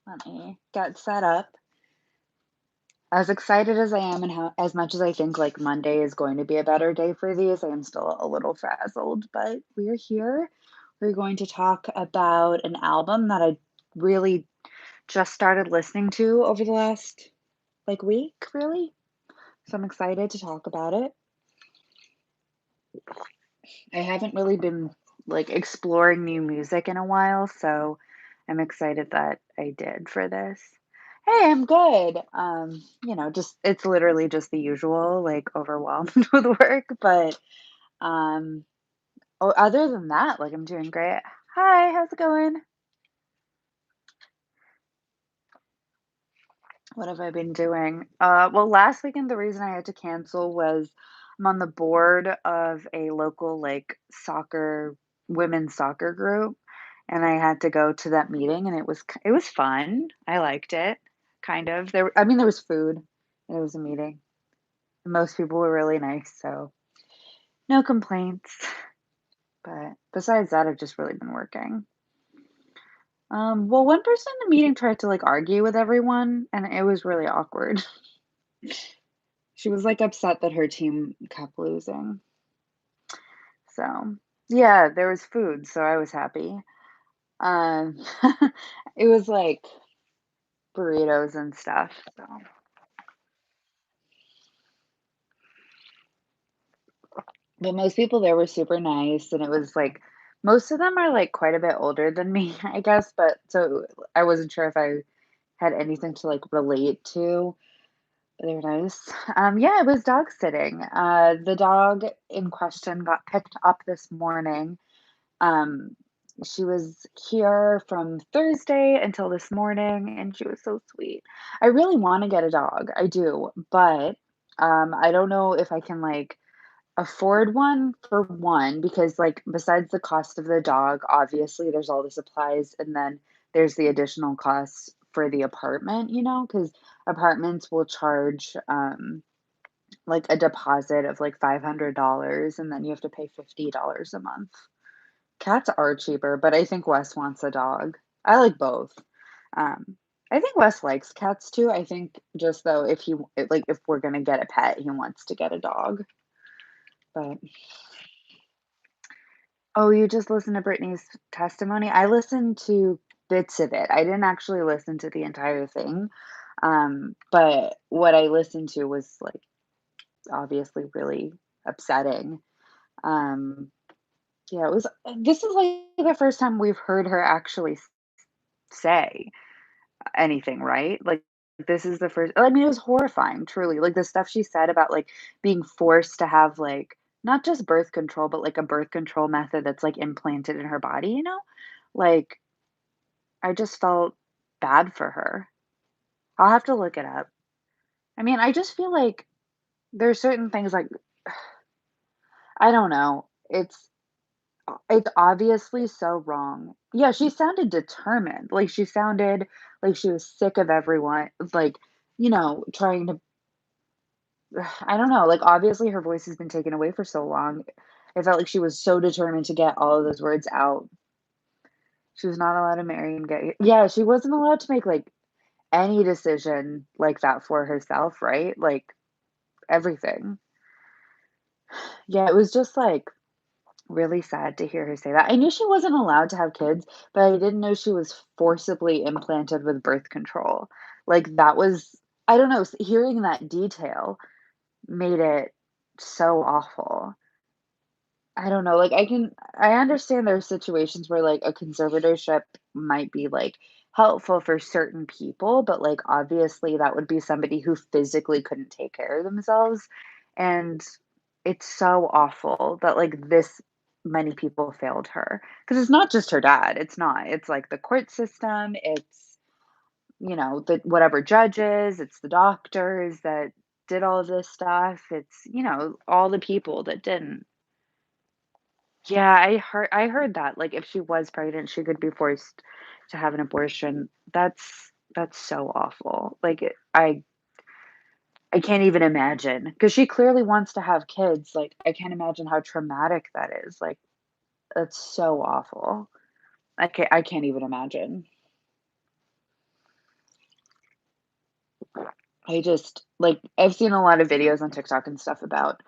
Let me get set up. As excited as I am and how as much as I think like Monday is going to be a better day for these, I am still a little frazzled, but we're here. We're going to talk about an album that I really just started listening to over the last week, really. So I'm excited to talk about it. I haven't really been exploring new music in a while, so I'm excited that I did for this. Hey, I'm good. Just it's literally just the usual, like overwhelmed with work, but um other than that, like I'm doing great. Hi, how's it going? What have I been doing? Well, last weekend the reason I had to cancel was I'm on the board of a local women's soccer group, and I had to go to that meeting, and it was fun. I liked it, kind of. I mean, there was food. And it was a meeting. Most people were really nice, so no complaints. But besides that, I've just really been working. Well, one person in the meeting tried to argue with everyone, and it was really awkward. She was upset that her team kept losing. So, yeah, there was food, so I was happy. Um, it was burritos and stuff. So, but most people there were super nice, and it was most of them are quite a bit older than me, I guess. But so I wasn't sure if I had anything to relate to. They were nice. Yeah, it was dog sitting. The dog in question got picked up this morning. Um, she was here from Thursday until this morning, and she was so sweet. I really want to get a dog. I do, but I don't know if I can afford one for one because besides the cost of the dog, obviously there's all the supplies and then there's the additional costs for the apartment, because apartments will charge a deposit of $500 and then you have to pay $50 a month. Cats are cheaper, but I think Wes wants a dog. I like both. Um, I think Wes likes cats too. I think just though if we're gonna get a pet, he wants to get a dog. But oh, you just listened to Brittany's testimony? I listened to bits of it. I didn't actually listen to the entire thing. But what I listened to was obviously really upsetting. Um, yeah, it was this is the first time we've heard her actually say anything, right? This is the first I mean, it was horrifying, truly. The stuff she said about, being forced to have, not just birth control, but, a birth control method that's, implanted in her body, you know? Like, I just felt bad for her. I'll have to look it up. I mean, I just feel like there's certain things, I don't know. It's obviously so wrong. Yeah, she sounded determined. She sounded like she was sick of everyone, trying to I don't know, obviously her voice has been taken away for so long. It felt like she was so determined to get all of those words out. She was not allowed to marry and get yeah, she wasn't allowed to make, any decision like that for herself, right? Everything. Yeah, it was just, really sad to hear her say that. I knew she wasn't allowed to have kids, but I didn't know she was forcibly implanted with birth control. That was I don't know, hearing that detail made it so awful. I don't know, I understand there are situations where, a conservatorship might be, helpful for certain people, but, obviously, that would be somebody who physically couldn't take care of themselves, and it's so awful that, this many people failed her because it's not just her dad, it's not. It's, the court system, it's, the whatever judges, it's the doctors that did all of this stuff, it's, all the people that didn't. Yeah, I heard that, if she was pregnant, she could be forced to have an abortion. That's so awful. I can't even imagine because she clearly wants to have kids, I can't imagine how traumatic that is, that's so awful. I can't even imagine. I just like, I've seen a lot of videos on TikTok and stuff about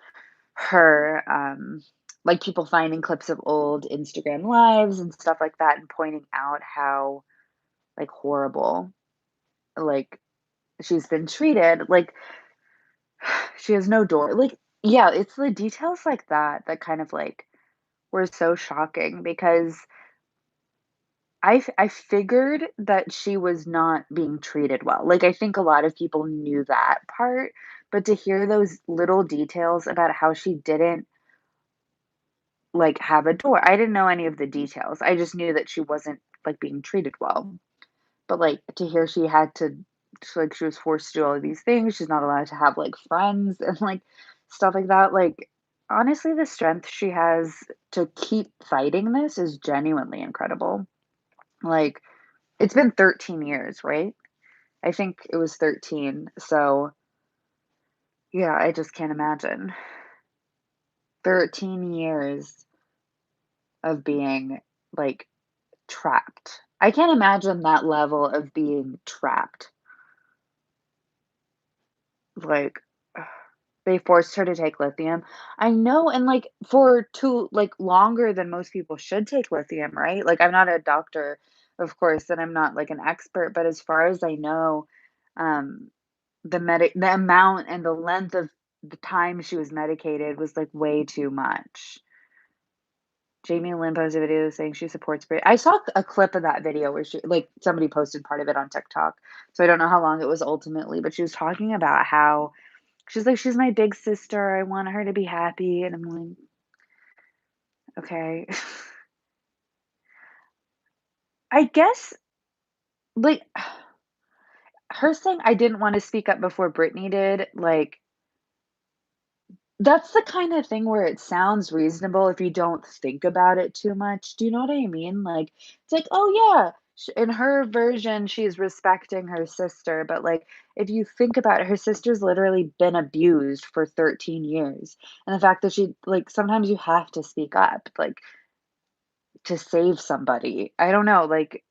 her, like, people finding clips of old Instagram lives and stuff like that and pointing out how, like, horrible, like, she's been treated, like, she has no door like, yeah, it's the details like that that kind of, like, were so shocking because I figured that she was not being treated well, like, I think a lot of people knew that part, but to hear those little details about how she didn't, like, have a door I didn't know any of the details, I just knew that she wasn't, like, being treated well, but, like, to hear she had like, she was forced to do all of these things, she's not allowed to have, like, friends and, like, stuff like that, like, honestly, the strength she has to keep fighting this is genuinely incredible, like, it's been 13 years, right? I think it was 13, so, yeah, I just can't imagine. 13 years of being, like, trapped. I can't imagine that level of being trapped. Like, they forced her to take lithium. I know, and, like, for too like, longer than most people should take lithium, right? Like, I'm not a doctor, of course, and I'm not, like, an expert, but as far as I know, um, the amount and the length of the time she was medicated was, like, way too much. Jamie Lynn posted a video saying she supports Brit I saw a clip of that video where she like, somebody posted part of it on TikTok, so I don't know how long it was ultimately, but she was talking about how she's like, "She's my big sister, I want her to be happy," and I'm like, "Okay." I guess, like, her saying, "I didn't wanna speak up before Britney did," like, that's the kind of thing where it sounds reasonable if you don't think about it too much. Do you know what I mean? Like, it's like, "Oh, yeah." In her version, she's respecting her sister, but, like, if you think about it, her sister's literally been abused for 13 years, and the fact that she like, sometimes you have to speak up, like, to save somebody. I don't know, like,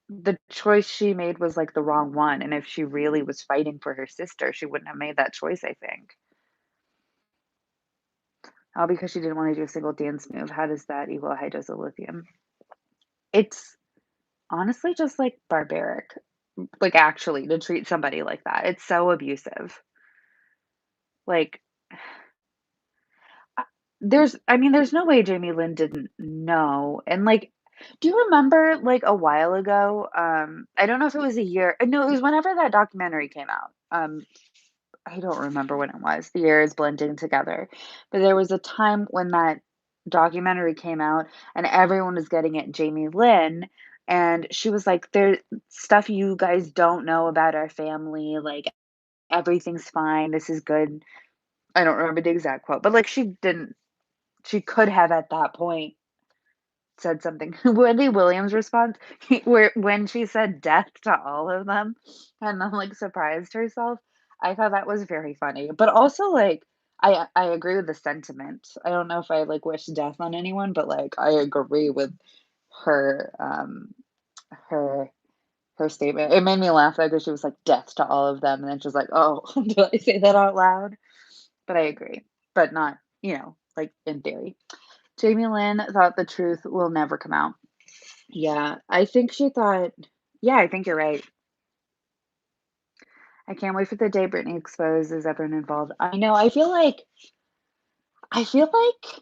the choice she made was, like, the wrong one, and if she really was fighting for her sister, she wouldn't have made that choice, I think. All because she didn't wanna do a single dance move. How does that equal a high dose of lithium? It's honestly just, like, barbaric, like, actually, to treat somebody like that. It's so abusive. Like, I mean, there's no way Jamie Lynn didn't know, and, like do you remember, like, a while ago, I don't know if it was a year no, it was whenever that documentary came out, I don't remember when it was, the years blending together, but there was a time when that documentary came out and everyone was getting at Jamie Lynn, and she was like, "There's stuff you guys don't know about our family, like, everything's fine, this is good." I don't remember the exact quote, but, like, she could have at that point said something. Wendy Williams' response, where when she said death to all of them and then, like, surprised herself, I thought that was very funny, but also, like, I agree with the sentiment. I don't know if I, like, wish death on anyone, but, like, I agree with her, her her statement. It made me laugh, though, 'cause she was like, "Death to all of them," and then she's like, "Oh, did I say that out loud?" But I agree, but not, like, in theory. Jamie Lynn thought the truth will never come out. Yeah, I think she thought yeah, I think you're right. I can't wait for the day Britney exposes everyone involved. I feel like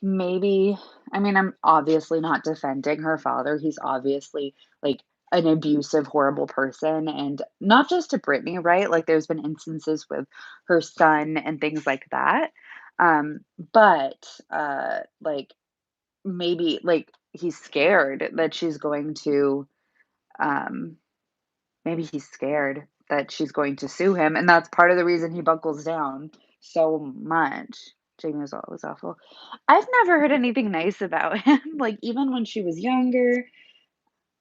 maybe I mean, I'm obviously not defending her father. He's obviously, like, an abusive, horrible person, and not just to Britney, right? Like, there's been instances with her son and things like that. But, like, maybe, like, he's scared that she's going to, um maybe he's scared that she's going to sue him, and that's part of the reason he buckles down so much. Jamie was awful. I've never heard anything nice about him, like, even when she was younger,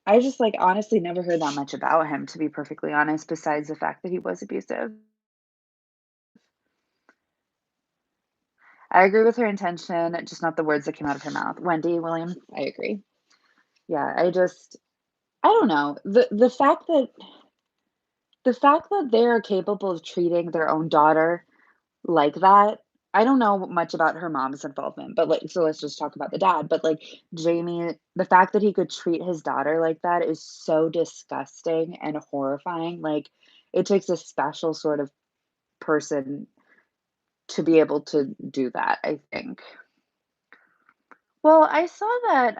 I just, like, honestly never heard that much about him, to be perfectly honest, besides the fact that he was abusive. I agree with her intention, just not the words that came out of her mouth. Wendy Williams, I agree. Yeah, I don't know. The fact that The fact that they are capable of treating their own daughter like that. I don't know much about her mom's involvement, but, like, so let's just talk about the dad, but, like, Jamie, the fact that he could treat his daughter like that is so disgusting and horrifying, like, it takes a special sort of person to be able to do that, I think. Well, I saw that,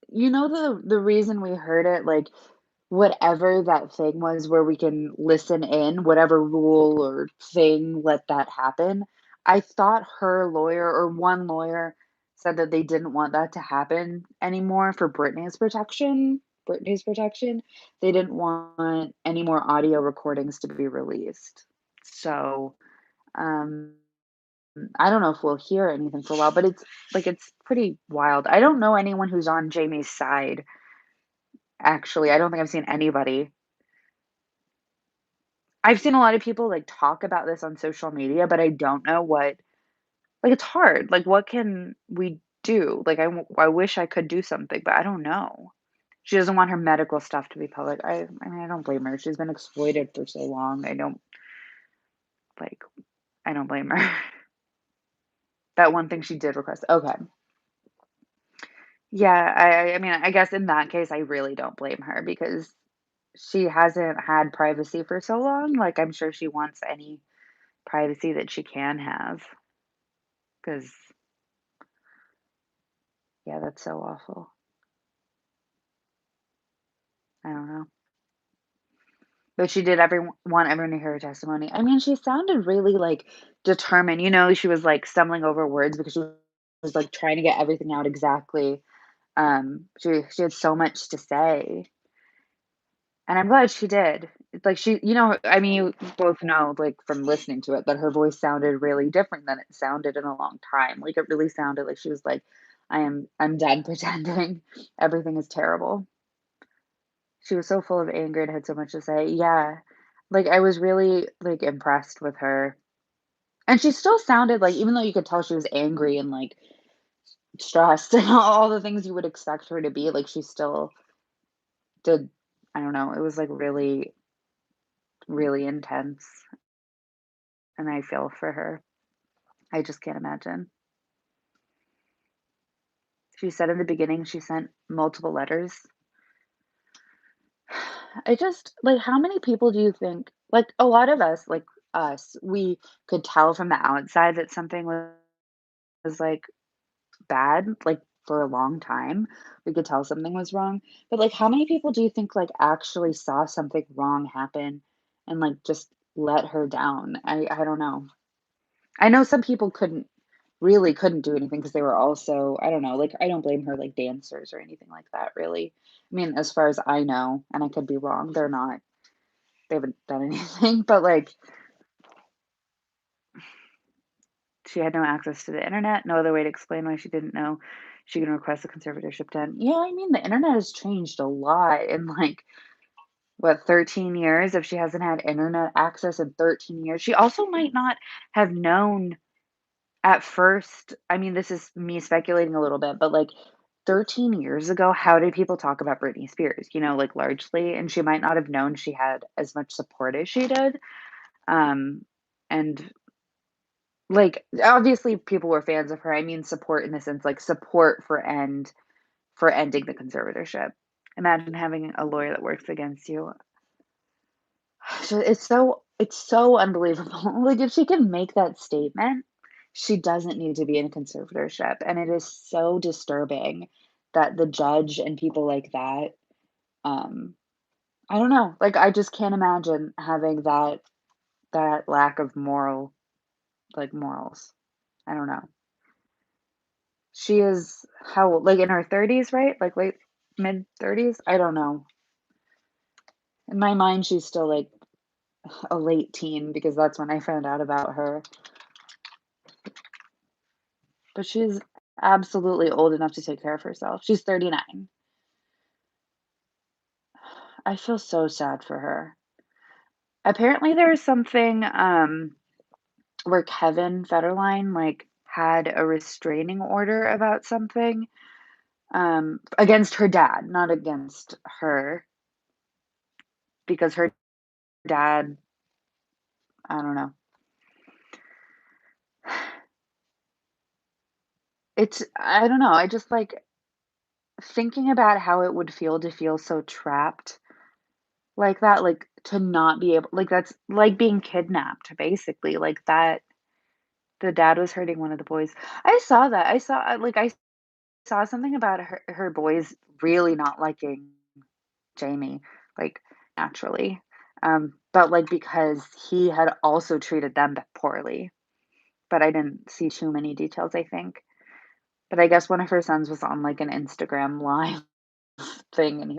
the reason we heard it, like, whatever that thing was where we can listen in, whatever rule or thing let that happen, I thought her lawyer or one lawyer said that they didn't want that to happen anymore for Britney's protection. They didn't want any more audio recordings to be released. So, um, I don't know if we'll hear anything for a while, but it's pretty wild. I don't know anyone who's on Jamie's side, actually. I don't think I've seen anybody. I've seen a lot of people, like, talk about this on social media, but I don't know what like, it's hard. Like, what can we do? Like, I wish I could do something, but I don't know. She doesn't want her medical stuff to be public. I mean, I don't blame her. She's been exploited for so long. Like, I don't blame her. That one thing she did request. Okay. Yeah, I mean, I guess in that case, I really don't blame her because she hasn't had privacy for so long. Like, I'm sure she wants any privacy that she can have. Because yeah, that's so awful. I don't know. But she did want everyone to hear her testimony. I mean, she sounded really, like, determined, she was, like, stumbling over words because she was, like, trying to get everything out exactly. She had so much to say, and I'm glad she did. It's like I mean, you both know, like, from listening to it that her voice sounded really different than it sounded in a long time. Like, it really sounded like she was like, I'm done pretending. Everything is terrible." She was so full of anger and had so much to say. Yeah. Like, I was really, like, impressed with her. And she still sounded like even though you could tell she was angry and, like, stressed and all the things you would expect her to be, like, she still did I don't know, it was, like, really, really intense, and I feel for her. I just can't imagine. She said in the beginning she sent multiple letters. I just like, how many people do you think like, a lot of us, like us, we could tell from the outside that something was, like, bad, like, for a long time. We could tell something was wrong, but, like, how many people do you think, like, actually saw something wrong happen and, like, just let her down? I don't know. I know some people couldn't do anything because they were also I don't know, like, I don't blame her, like, dancers or anything like that, really. I mean, as far as I know, and I could be wrong, they haven't done anything, but, like, she had no access to the internet, no other way to explain why she didn't know she can request a conservatorship done. Yeah, I mean, the internet has changed a lot in, like, what, 13 years? If she hasn't had internet access in 13 years, she also might not have known at first. I mean, this is me speculating a little bit, but, like, 13 years ago, how did people talk about Britney Spears? Like, largely, and she might not have known she had as much support as she did, and like, obviously, people were fans of her. I mean, support in the sense, like, support for ending the conservatorship. Imagine having a lawyer that works against you. So it's so unbelievable. Like, if she can make that statement, she doesn't need to be in a conservatorship, and it is so disturbing that the judge and people like that, um, I don't know, like, I just can't imagine having that lack of morals. I don't know. She is how old? Like, in her 30s, right? Like, late mid-30s? I don't know. In my mind, she's still, like, a late teen because that's when I found out about her, but she's absolutely old enough to take care of herself. She's 39. I feel so sad for her. Apparently, there was something, where Kevin Federline, like, had a restraining order about something, against her dad, not against her, because her dad, I don't know. I don't know, I just, like, thinking about how it would feel to feel so trapped like that, like, to not be able like, that's like being kidnapped, basically, like, that the dad was hurting one of the boys. I saw that, I saw something about her boys really not liking Jamie, like, naturally, but, like, because he had also treated them poorly, but I didn't see too many details, I think. But I guess one of her sons was on, like, an Instagram live thing, and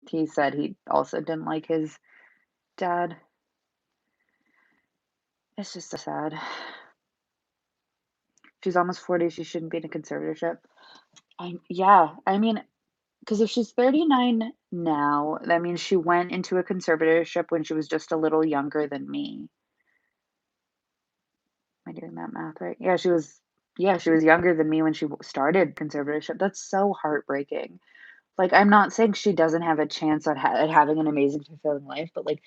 he said he also didn't like his dad. It's just so sad. She's almost 40, she shouldn't be in a conservatorship. Yeah, I mean, because if she's 39 now, that means she went into a conservatorship when she was just a little younger than me. Am I doing that math right? Yeah, she was younger than me when she started conservatorship. That's so heartbreaking. Like, I'm not saying she doesn't have a chance at having an amazing, fulfilling life, but, like,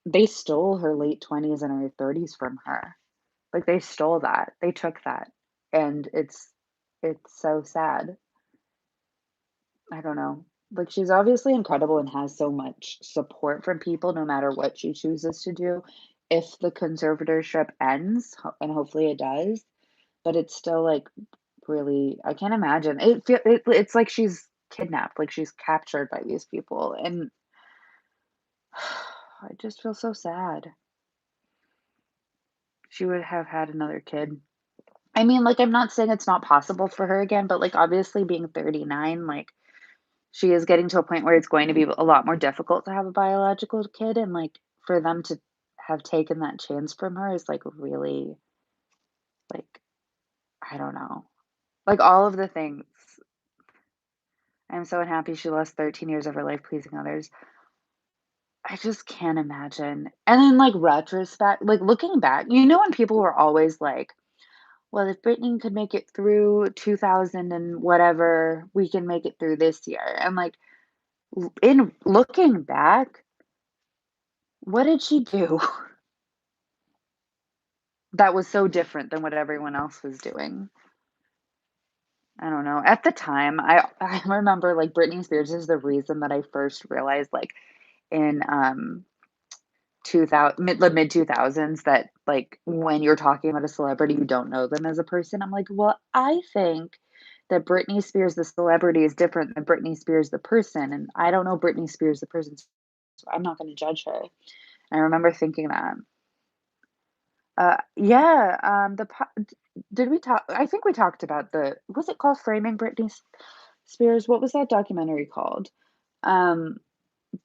they stole her late 20s and her 30s from her. Like, they stole that. They took that, and it's so sad. I don't know. Like, she's obviously incredible and has so much support from people no matter what she chooses to do. If the conservatorship ends, and hopefully it does, but it's still, like, really I can't imagine. It's like she's kidnapped, like she's captured by these people, and I just feel so sad. She would have had another kid. I mean, like, I'm not saying it's not possible for her again, but, like, obviously being 39, like, she is getting to a point where it's going to be a lot more difficult to have a biological kid, and, like, for them to have taken that chance from her is, like, really, like, I don't know. Like, all of the things. I'm so unhappy she lost 13 years of her life pleasing others. I just can't imagine. And then, like, retrospect like, looking back, when people were always like, "Well, if Britney could make it through 2000 and whatever, we can make it through this year." And, like, in looking back, what did she do that was so different than what everyone else was doing? I don't know. At the time, I remember, like, Britney Spears is the reason that I first realized, like, in, 2000 the mid-2000s that, like, when you're talking about a celebrity, you don't know them as a person. I'm like, "Well, I think that Britney Spears, the celebrity, is different than Britney Spears, the person, and I don't know Britney Spears, the person, so I'm not gonna judge her." I remember thinking that. Yeah, the po d did we talk I think we talked about was it called Framing Britney Spears? What was that documentary called? Um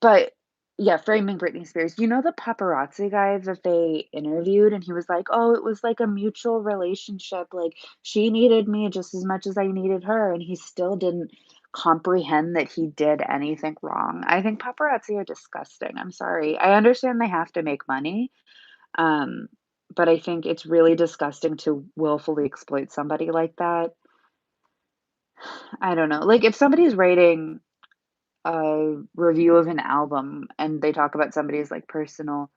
But yeah, Framing Britney Spears. You know the paparazzi guy that they interviewed, and he was like, "Oh, it was like a mutual relationship, like, she needed me just as much as I needed her," and he still didn't comprehend that he did anything wrong. I think paparazzi are disgusting, I'm sorry. I understand they have to make money, um, but I think it's really disgusting to willfully exploit somebody like that. I don't know, like, if somebody's writing a review of an album and they talk about somebody's, like, personal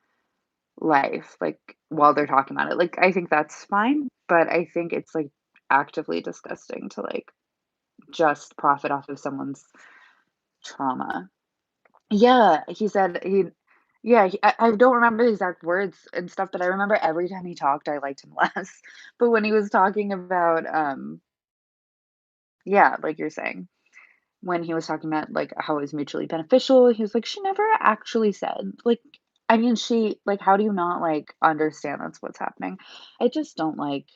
life, like, while they're talking about it, like, I think that's fine, but I think it's, like, actively disgusting to, like, just profit off of someone's trauma. Yeah, he said he yeah, I don't remember the exact words and stuff, but I remember every time he talked, I liked him less. But when he was talking about, yeah, like you're saying, when he was talking about, like, how it was mutually beneficial, he was like, "She never actually said," like, I mean, how do you not, like, understand that's what's happening? I just don't like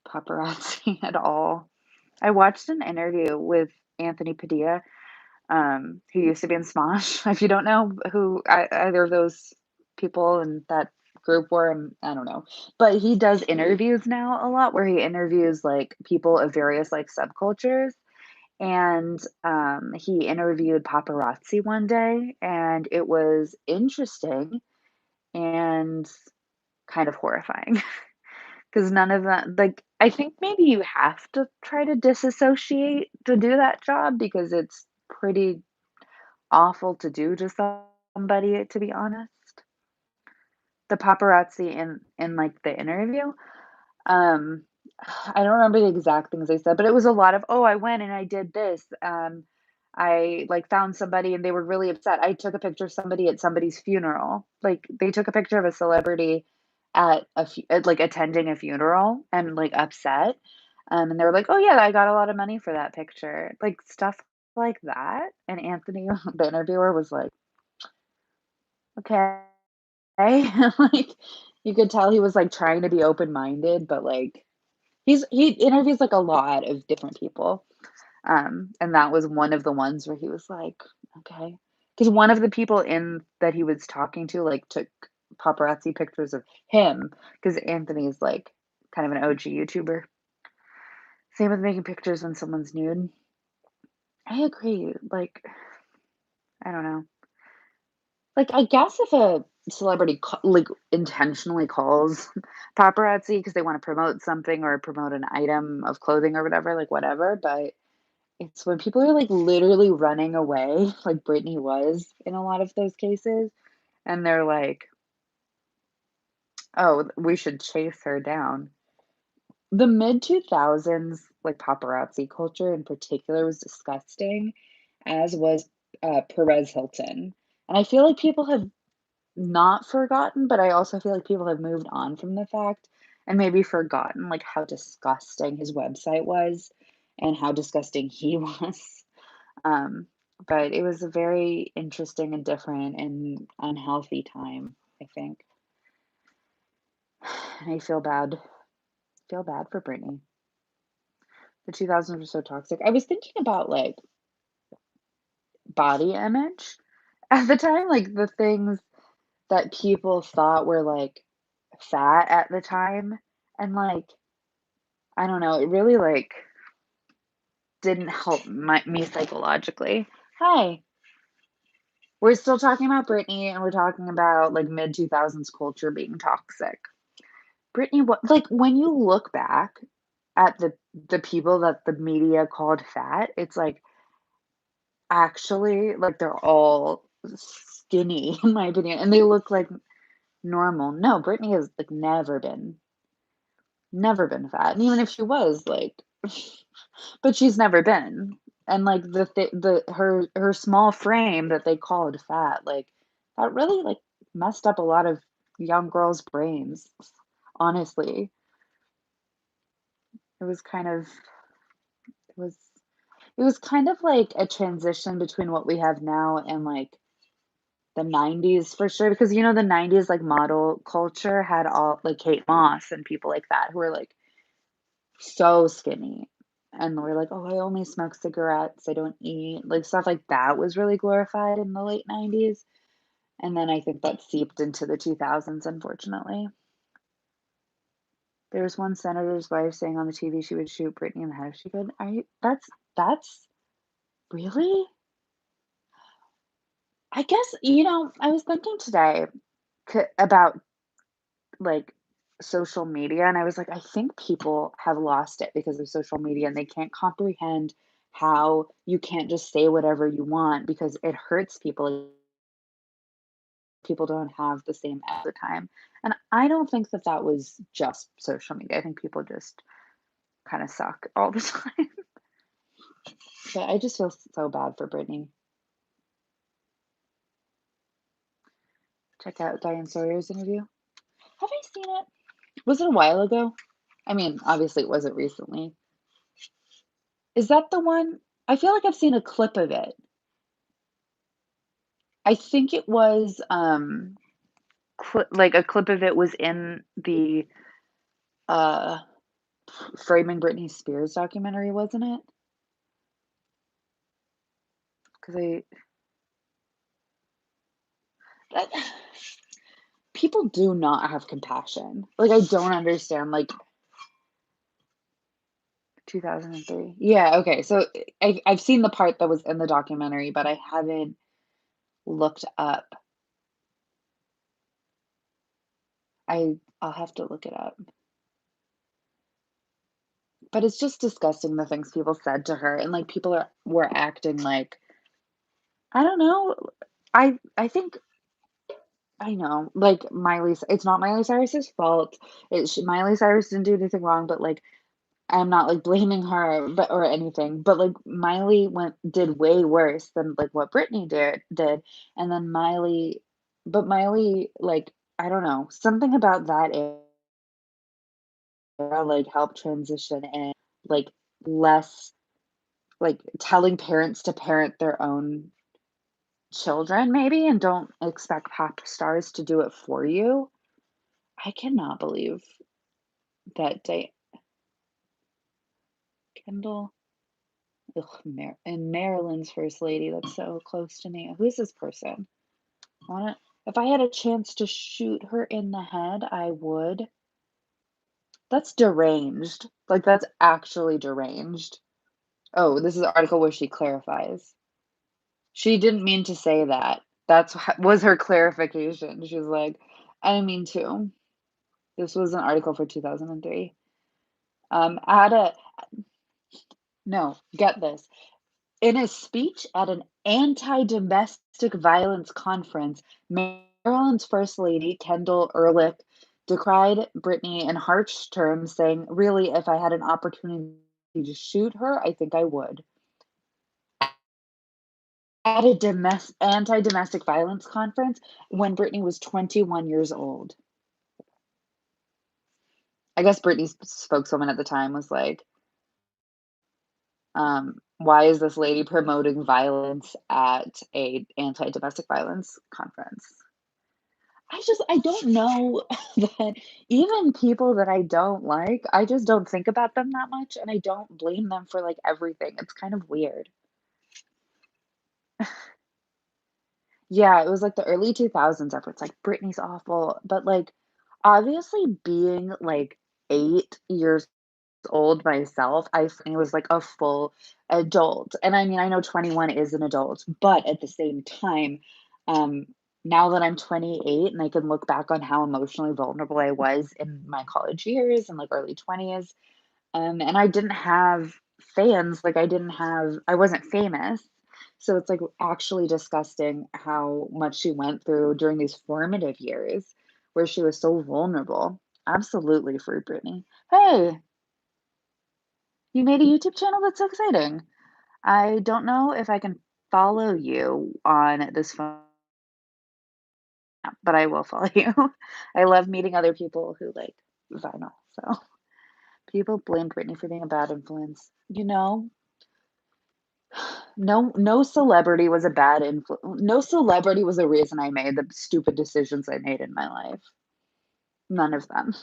paparazzi at all. I watched an interview with Anthony Padilla, who used to be in Smosh. If you don't know who either of those people in that group were, I don't know. But he does interviews now a lot where he interviews, like, people of various, like, subcultures. And, he interviewed paparazzi one day, and it was interesting and kind of horrifying because none of that like, I think maybe you have to try to disassociate to do that job because it's pretty awful to do to somebody, to be honest. The paparazzi in, like, the interview, um, I don't remember the exact things they said, but it was a lot of, "Oh, I went and I did this, I, like, found somebody and they were really upset. I took a picture of somebody at somebody's funeral." Like, they took a picture of a celebrity at, like, attending a funeral and, like, upset, and they were like, "Oh, yeah, I got a lot of money for that picture." Like, stuff like that, and Anthony, the interviewer, was like, "Okay." Like, you could tell he was, like, trying to be open-minded, but, like, he interviews, like, a lot of different people, and that was one of the ones where he was like, "Okay," because one of the people in that he was talking to, like, took paparazzi pictures of him, because Anthony's, like, kind of an OG YouTuber. Same with making pictures when someone's nude. I agree, like, I don't know. Like, I guess if a celebrity like, intentionally calls paparazzi because they wanna promote something or promote an item of clothing or whatever, like, whatever, but it's when people are, like, literally running away, like Britney was in a lot of those cases, and they're like, "Oh, we should chase her down." The mid-2000s, like, paparazzi culture in particular was disgusting, as was, Perez Hilton, and I feel like people have not forgotten, but I also feel like people have moved on from the fact and maybe forgotten, like, how disgusting his website was and how disgusting he was. Um, but it was a very interesting and different and unhealthy time, I think. And I feel bad for Britney. The 2000s were so toxic. I was thinking about, like, body image at the time, like, the things that people thought were, like, fat at the time, and, like, I don't know, it really, like, didn't help me psychologically. Hi. We're still talking about Britney, and we're talking about, like, mid-2000s culture being toxic. Britney, what like, when you look back at the people that the media called fat, it's, like, actually, like, they're all skinny, in my opinion, and they look, like, normal. No, Britney has, like, never been fat, and even if she was, like but she's never been, and, like, the her small frame that they called fat, like, that really, like, messed up a lot of young girls' brains, honestly. It was kind of it was it was kind of like a transition between what we have now and, like, the '90s for sure, because, the '90s, like, model culture had all like, Kate Moss and people like that who were, like, so skinny, and we're like, "Oh, I only smoke cigarettes, I don't eat," like, stuff like that was really glorified in the late '90s, and then I think that seeped into the 2000s, unfortunately. There was one senator's wife saying on the TV she would shoot Britney in the head if she could. Are you that's really? I guess, I was thinking today about, like, social media, and I was like, I think people have lost it because of social media, and they can't comprehend how you can't just say whatever you want because it hurts people. People don't have the same the time. And I don't think that that was just social media. I think people just kind of suck all the time. But I just feel so bad for Britney. Check out Diane Sawyer's interview. Have I seen it? Was it a while ago? I mean, obviously it wasn't recently. Is that the one? I feel like I've seen a clip of it. I think it was, like, a clip of it was in the, uh, Framing Britney Spears documentary, wasn't it? 'Cause that people do not have compassion. Like, I don't understand, like, 2003. Yeah, okay, so I've seen the part that was in the documentary, but I haven't looked up. I'll have to look it up. But it's just disgusting the things people said to her, and, like, people were acting like I don't know. I think I know, like, it's not Miley Cyrus's fault. Miley Cyrus didn't do anything wrong, but, like, I'm not, like, blaming her, but or anything, but, like, Miley did way worse than, like, what Britney did, and then Miley, like, I don't know, something about that era, like, helped transition in, like, less like, telling parents to parent their own children maybe, and don't expect pop stars to do it for you. I cannot believe that Di Kendall ugh, and Maryland's first lady, that's so close to me. Who is this person? Wanna if I had a chance to shoot her in the head, I would. That's deranged. Like, that's actually deranged. Oh, this is an article where she clarifies. She didn't mean to say that. Was her clarification. She was like, "I didn't mean to." This was an article for 2003. At a no, get this. In a speech at an anti-domestic violence conference, Maryland's First Lady, Kendall Ehrlich, decried Britney in harsh terms, saying, "Really, if I had an opportunity to shoot her, I think I would." At a anti-domestic violence conference when Britney was 21 years old. I guess Britney's spokeswoman at the time was like, "Why is this lady promoting violence at a anti-domestic violence conference?" I don't know that even people that I don't like, I just don't think about them that much, and I don't blame them for, like, everything. It's kind of weird. Yeah, it was, like, the early 2000s efforts, like, Britney's awful, but, like, obviously being, like, 8 years old myself, I finally was, like, a full adult, and I mean, I know 21 is an adult, but at the same time, um, now that I'm 28 and I can look back on how emotionally vulnerable I was in my college years and, like, early 20s, and I didn't have fans, like, I wasn't famous, so it's, like, actually disgusting how much she went through during these formative years where she was so vulnerable. Absolutely free Britney. Hey, you made a YouTube channel? That's so exciting. I don't know if I can follow you on this phone app, but I will follow you. I love meeting other people who like vinyl, so people blame Britney for being a bad influence. No celebrity was a bad no celebrity was a reason I made the stupid decisions I made in my life. None of them.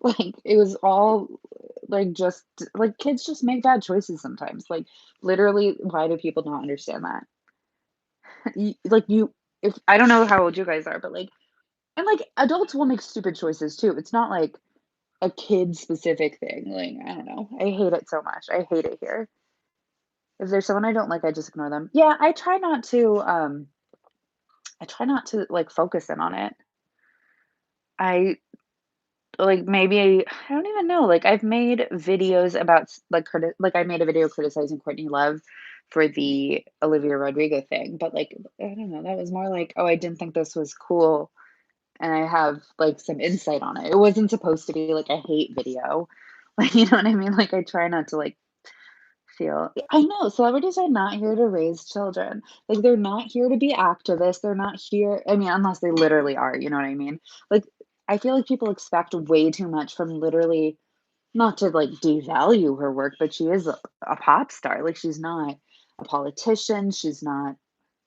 Like, it was all, like, just like, kids just make bad choices sometimes, like, literally, why do people not understand that? You if I don't know how old you guys are, but, like and, like, adults will make stupid choices too. It's not, like, a kid-specific thing, like, I don't know. I hate it so much. I hate it here. If there's someone I don't like, I just ignore them. Yeah, I try not to, like, focus in on it. I like, maybe I don't even know, like, I've made videos about I made a video criticizing Courtney Love for the Olivia Rodrigo thing, but, like, I don't know, that was more like, "Oh, I didn't think this was cool, and I have, like, some insight on it." It wasn't supposed to be, like, a hate video. Like, you know what I mean? Like, I try not to, like, feel I know, celebrities are not here to raise children. Like, they're not here to be activists, they're not here I mean, unless they literally are, you know what I mean? Like, I feel like people expect way too much from literally not to, like, devalue her work, but she is a pop star, like, she's not a politician, she's not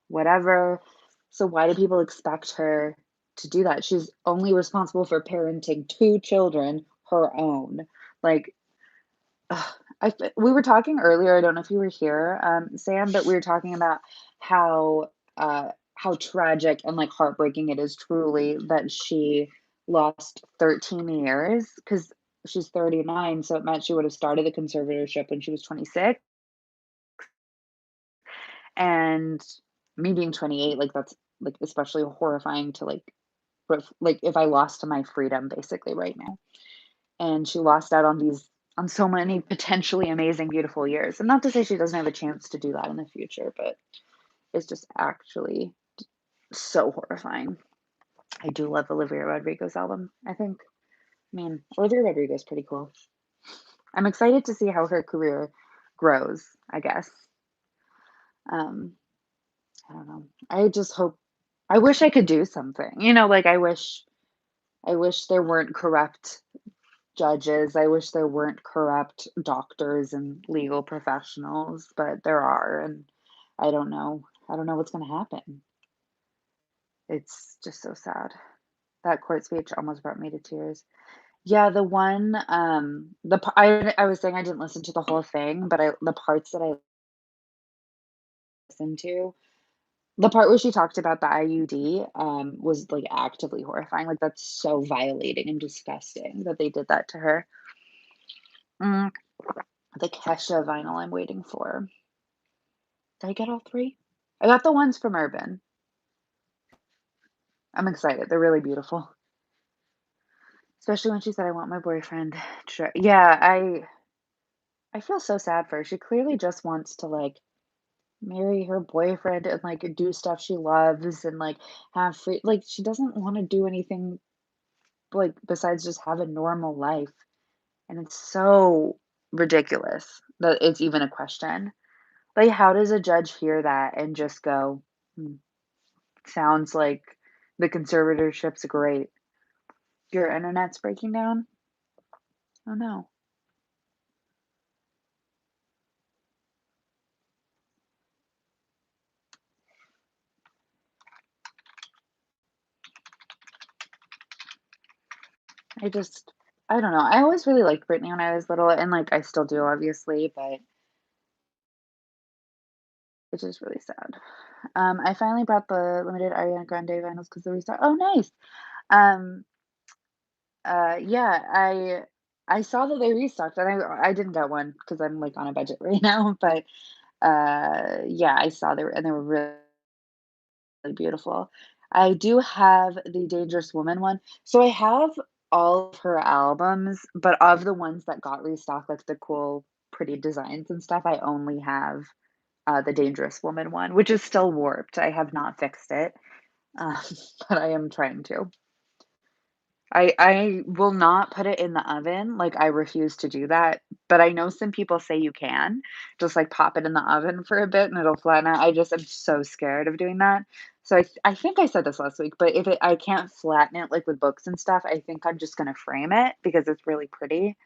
whatever, so why do people expect her to do that? She's only responsible for parenting 2 children, her own. Like, ugh, we were talking earlier, I don't know if you were here, Sam, but we were talking about how tragic and, like, heartbreaking it is truly that she lost 13 years because she's 39, so it meant she would have started the conservatorship when she was 26, and me being 28, like, that's, like, especially horrifying to, like, if I lost my freedom basically right now. And she lost out on so many potentially amazing, beautiful years. And not to say she doesn't have a chance to do that in the future, but is just actually so horrifying. I do love Olivia Rodrigo's album, I think. I mean, Olivia Rodrigo's pretty cool. I'm excited to see how her career grows, I guess. Um, I don't know. I just hope I wish I could do something. Like I wish there weren't corrupt judges. I wish there weren't corrupt doctors and legal professionals, but there are, and I don't know. I don't know what's going to happen. It's just so sad. That court speech almost brought me to tears. Yeah, the one, I was saying I didn't listen to the whole thing, but the parts that I listened to, the part where she talked about the IUD, was, like, actively horrifying, like, that's so violating and disgusting that they did that to her. Mm, the Kesha vinyl I'm waiting for. Did I get all 3? I got the ones from Urban. I'm excited, they're really beautiful, especially when she said, "I want my boyfriend to" Yeah, I feel so sad for her, she clearly just wants to, like, marry her boyfriend and, like, do stuff she loves and, like, have free like, she doesn't wanna do anything, like, besides just have a normal life, and it's so ridiculous that it's even a question. Like, how does a judge hear that and just go, "Hmm, sounds like the conservatorship's great. Your internet's breaking down? Oh, no." I don't know, I always really liked Britney when I was little, and, like, I still do, obviously, but it's just really sad. I finally brought the limited Ariana Grande vinyls because they restock. Oh, nice. Um, yeah, I saw that they restocked, and I didn't get one because 'cause I'm, like, on a budget right now, but, yeah, I saw they were really beautiful. I do have the Dangerous Woman one. So I have all of her albums, but of the ones that got restocked, like the cool, pretty designs and stuff, I only have, the Dangerous Woman one, which is still warped. I have not fixed it. Um, but I am trying to. I will not put it in the oven, like, I refuse to do that, but I know some people say you can, just, like, pop it in the oven for a bit and it'll flatten out. I just am so scared of doing that. So I think I said this last week, but if I can't flatten it, like, with books and stuff, I think I'm just gonna frame it because it's really pretty,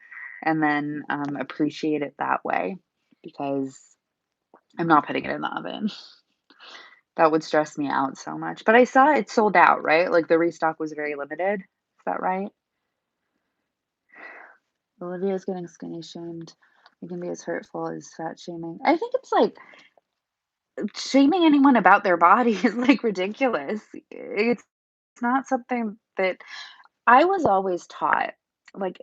and then, appreciate it that way, because I'm not putting it in the oven. That would stress me out so much, but I saw it sold out, right? Like, the restock was very limited. Is that right? Olivia's getting skinny shamed. It can be as hurtful as fat shaming. I think it's like shaming anyone about their body is like ridiculous. It's not something that I was always taught, like,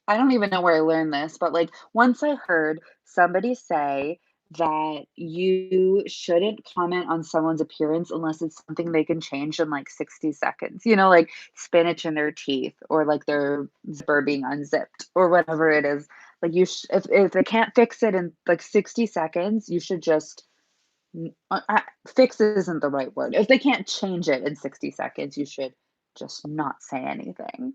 I don't even know where I learned this, but, like, once I heard somebody say that you shouldn't comment on someone's appearance unless it's something they can change in, like, 60 seconds, like spinach in their teeth or, like, their zipper being unzipped or whatever it is. Like, if they can't fix it in, like, 60 seconds, you should just fix isn't the right word. If they can't change it in 60 seconds, you should just not say anything.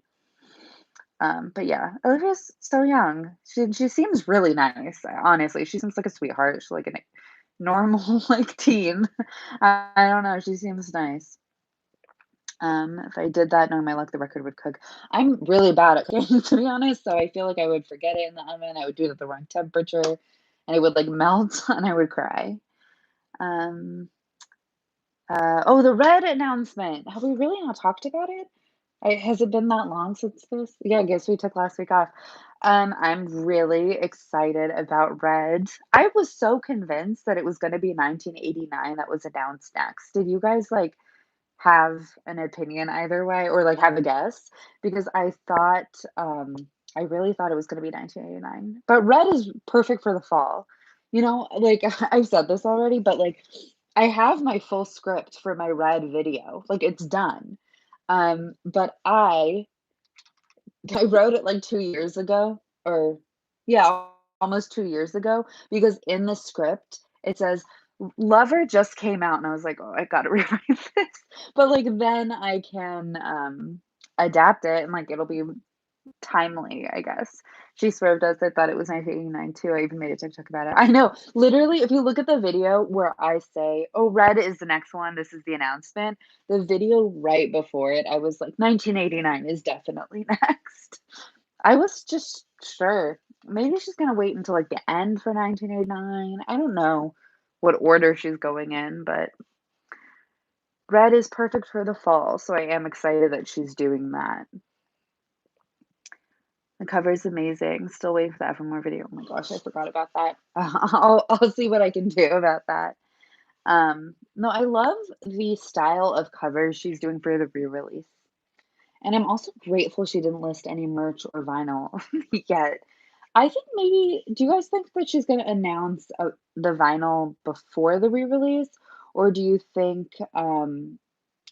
But yeah, Olivia's so young. She seems really nice, honestly. She seems like a sweetheart. She's like a normal, like, teen. I don't know, she seems nice. If I did that, knowing my luck, the record would cook. I'm really bad at cooking, to be honest, so I feel like I would forget it in the oven, I would do it at the wrong temperature, and it would, like, melt, and I would cry. Um oh, the Red announcement. Have we really not talked about it? Has it been that long since this? Yeah, I guess we took last week off. I'm really excited about Red. I was so convinced that it was going to be 1989 that was announced next. Did you guys like have an opinion either way or like have a guess? Because I really thought it was going to be 1989. But Red is perfect for the fall. Like I've said this already, but like I have my full script for my Red video. Like it's done. But I wrote it like 2 years ago or yeah, almost 2 years ago because in the script it says Lover just came out and I was like, "Oh, I gotta rewrite this." But, like, then I can, adapt it and, like, it'll be timely, I guess. She swerved us, I thought it was 1989 too, I even made a TikTok about it. I know, literally, if you look at the video where I say, "Oh, Red is the next one, this is the announcement," the video right before it, I was like, "1989 is definitely next." I was just sure. Maybe she's gonna wait until, like, the end for 1989. I don't know what order she's going in, but red is perfect for the fall, so I am excited that she's doing that. The cover is amazing. Still waiting for the Evermore video. Oh my gosh, I forgot about that. I'll see what I can do about that. No, I love the style of covers she's doing for the re-release. And I'm also grateful she didn't list any merch or vinyl yet. I think maybe do you guys think that she's gonna announce, the vinyl before the re-release? Or do you think,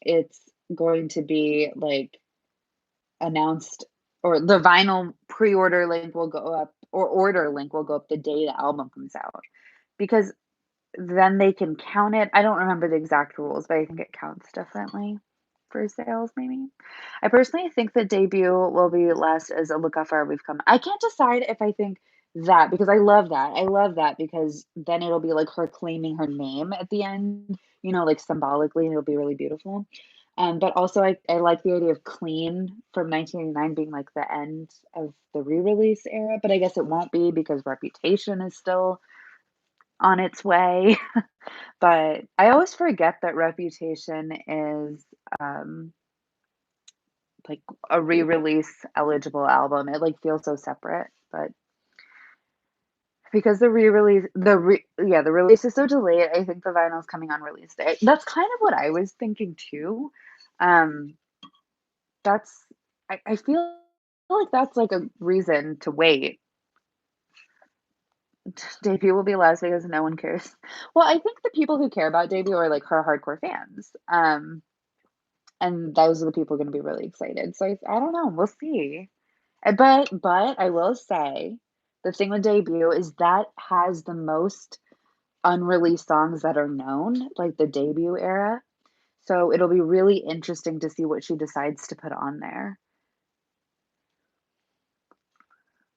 it's going to be, like, announced or the vinyl pre-order link will go up or order link will go up the day the album comes out? Because then they can count it. I don't remember the exact rules, but I think it counts differently for sales, maybe. I personally think the debut will be less as a look how far we've come. I can't decide if I think that because I love that. I love that because then it'll be like her claiming her name at the end, like symbolically, and it'll be really beautiful. But also, I like the idea of clean from 1989 being like the end of the re release era, but I guess it won't be because Reputation is still on its way. But I always forget that Reputation is, um, like, a re-release eligible album. It, like, feels so separate, but because the release is so delayed, I think the vinyl's coming on release day. That's kind of what I was thinking too. Um, that's I feel like that's, like, a reason to wait. Debut will be less because no one cares. Well, I think the people who care about Debut are, like, her hardcore fans. And those are the people gonna be really excited. So I don't know, we'll see. But I will say, the thing with Debut is that has the most unreleased songs that are known, like the Debut era. So it'll be really interesting to see what she decides to put on there.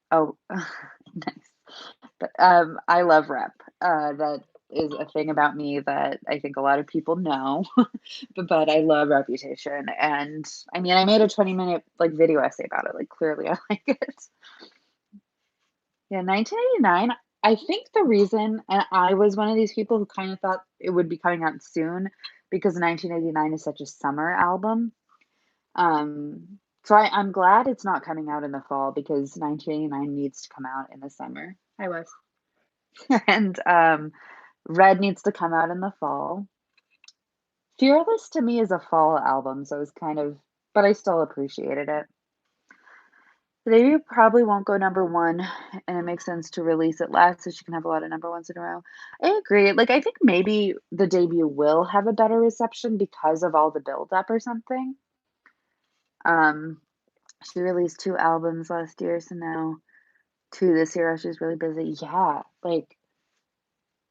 Oh, nice. But, I love rep. That is a thing about me that I think a lot of people know, but I love Reputation, and, I mean, I made a 20-minute, like, video essay about it, like, clearly I like it. Yeah, 1989, I think the reason and I was one of these people who kinda thought it would be coming out soon because 1989 is such a summer album, so I'm glad it's not coming out in the fall because 1989 needs to come out in the summer. Hi, Wes. And, Red needs to come out in the fall. Fearless to me is a fall album, so it's kind of but I still appreciated it. The debut probably won't go number 1, and it makes sense to release it last so she can have a lot of number 1s in a row. I agree, like, I think maybe the debut will have a better reception because of all the buildup or something. Um, she released 2 albums last year, so now 2 this year, she's really busy. Yeah, like,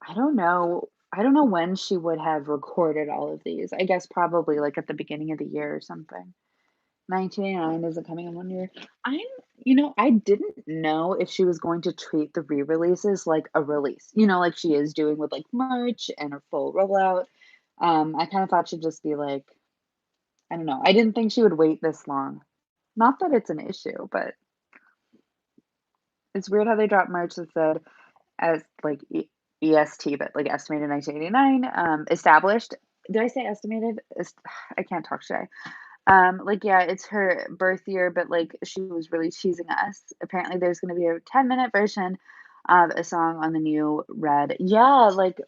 I don't know when she would have recorded all of these. I guess probably, like, at the beginning of the year or something. 1989 isn't coming in 1 year. I'm I didn't know if she was going to treat the re-releases like a release, like she is doing with, like, merch and her full rollout. I kinda thought she'd just be like I don't know. I didn't think she would wait this long. Not that it's an issue, but it's weird how they dropped merch that said as, like, EST, but, like, estimated 1989, established. Did I say estimated? I can't talk today. Like, yeah, it's her birth year, but, like, she was really teasing us. Apparently, there's gonna be a 10-minute version of a song on the new Red. Yeah, like,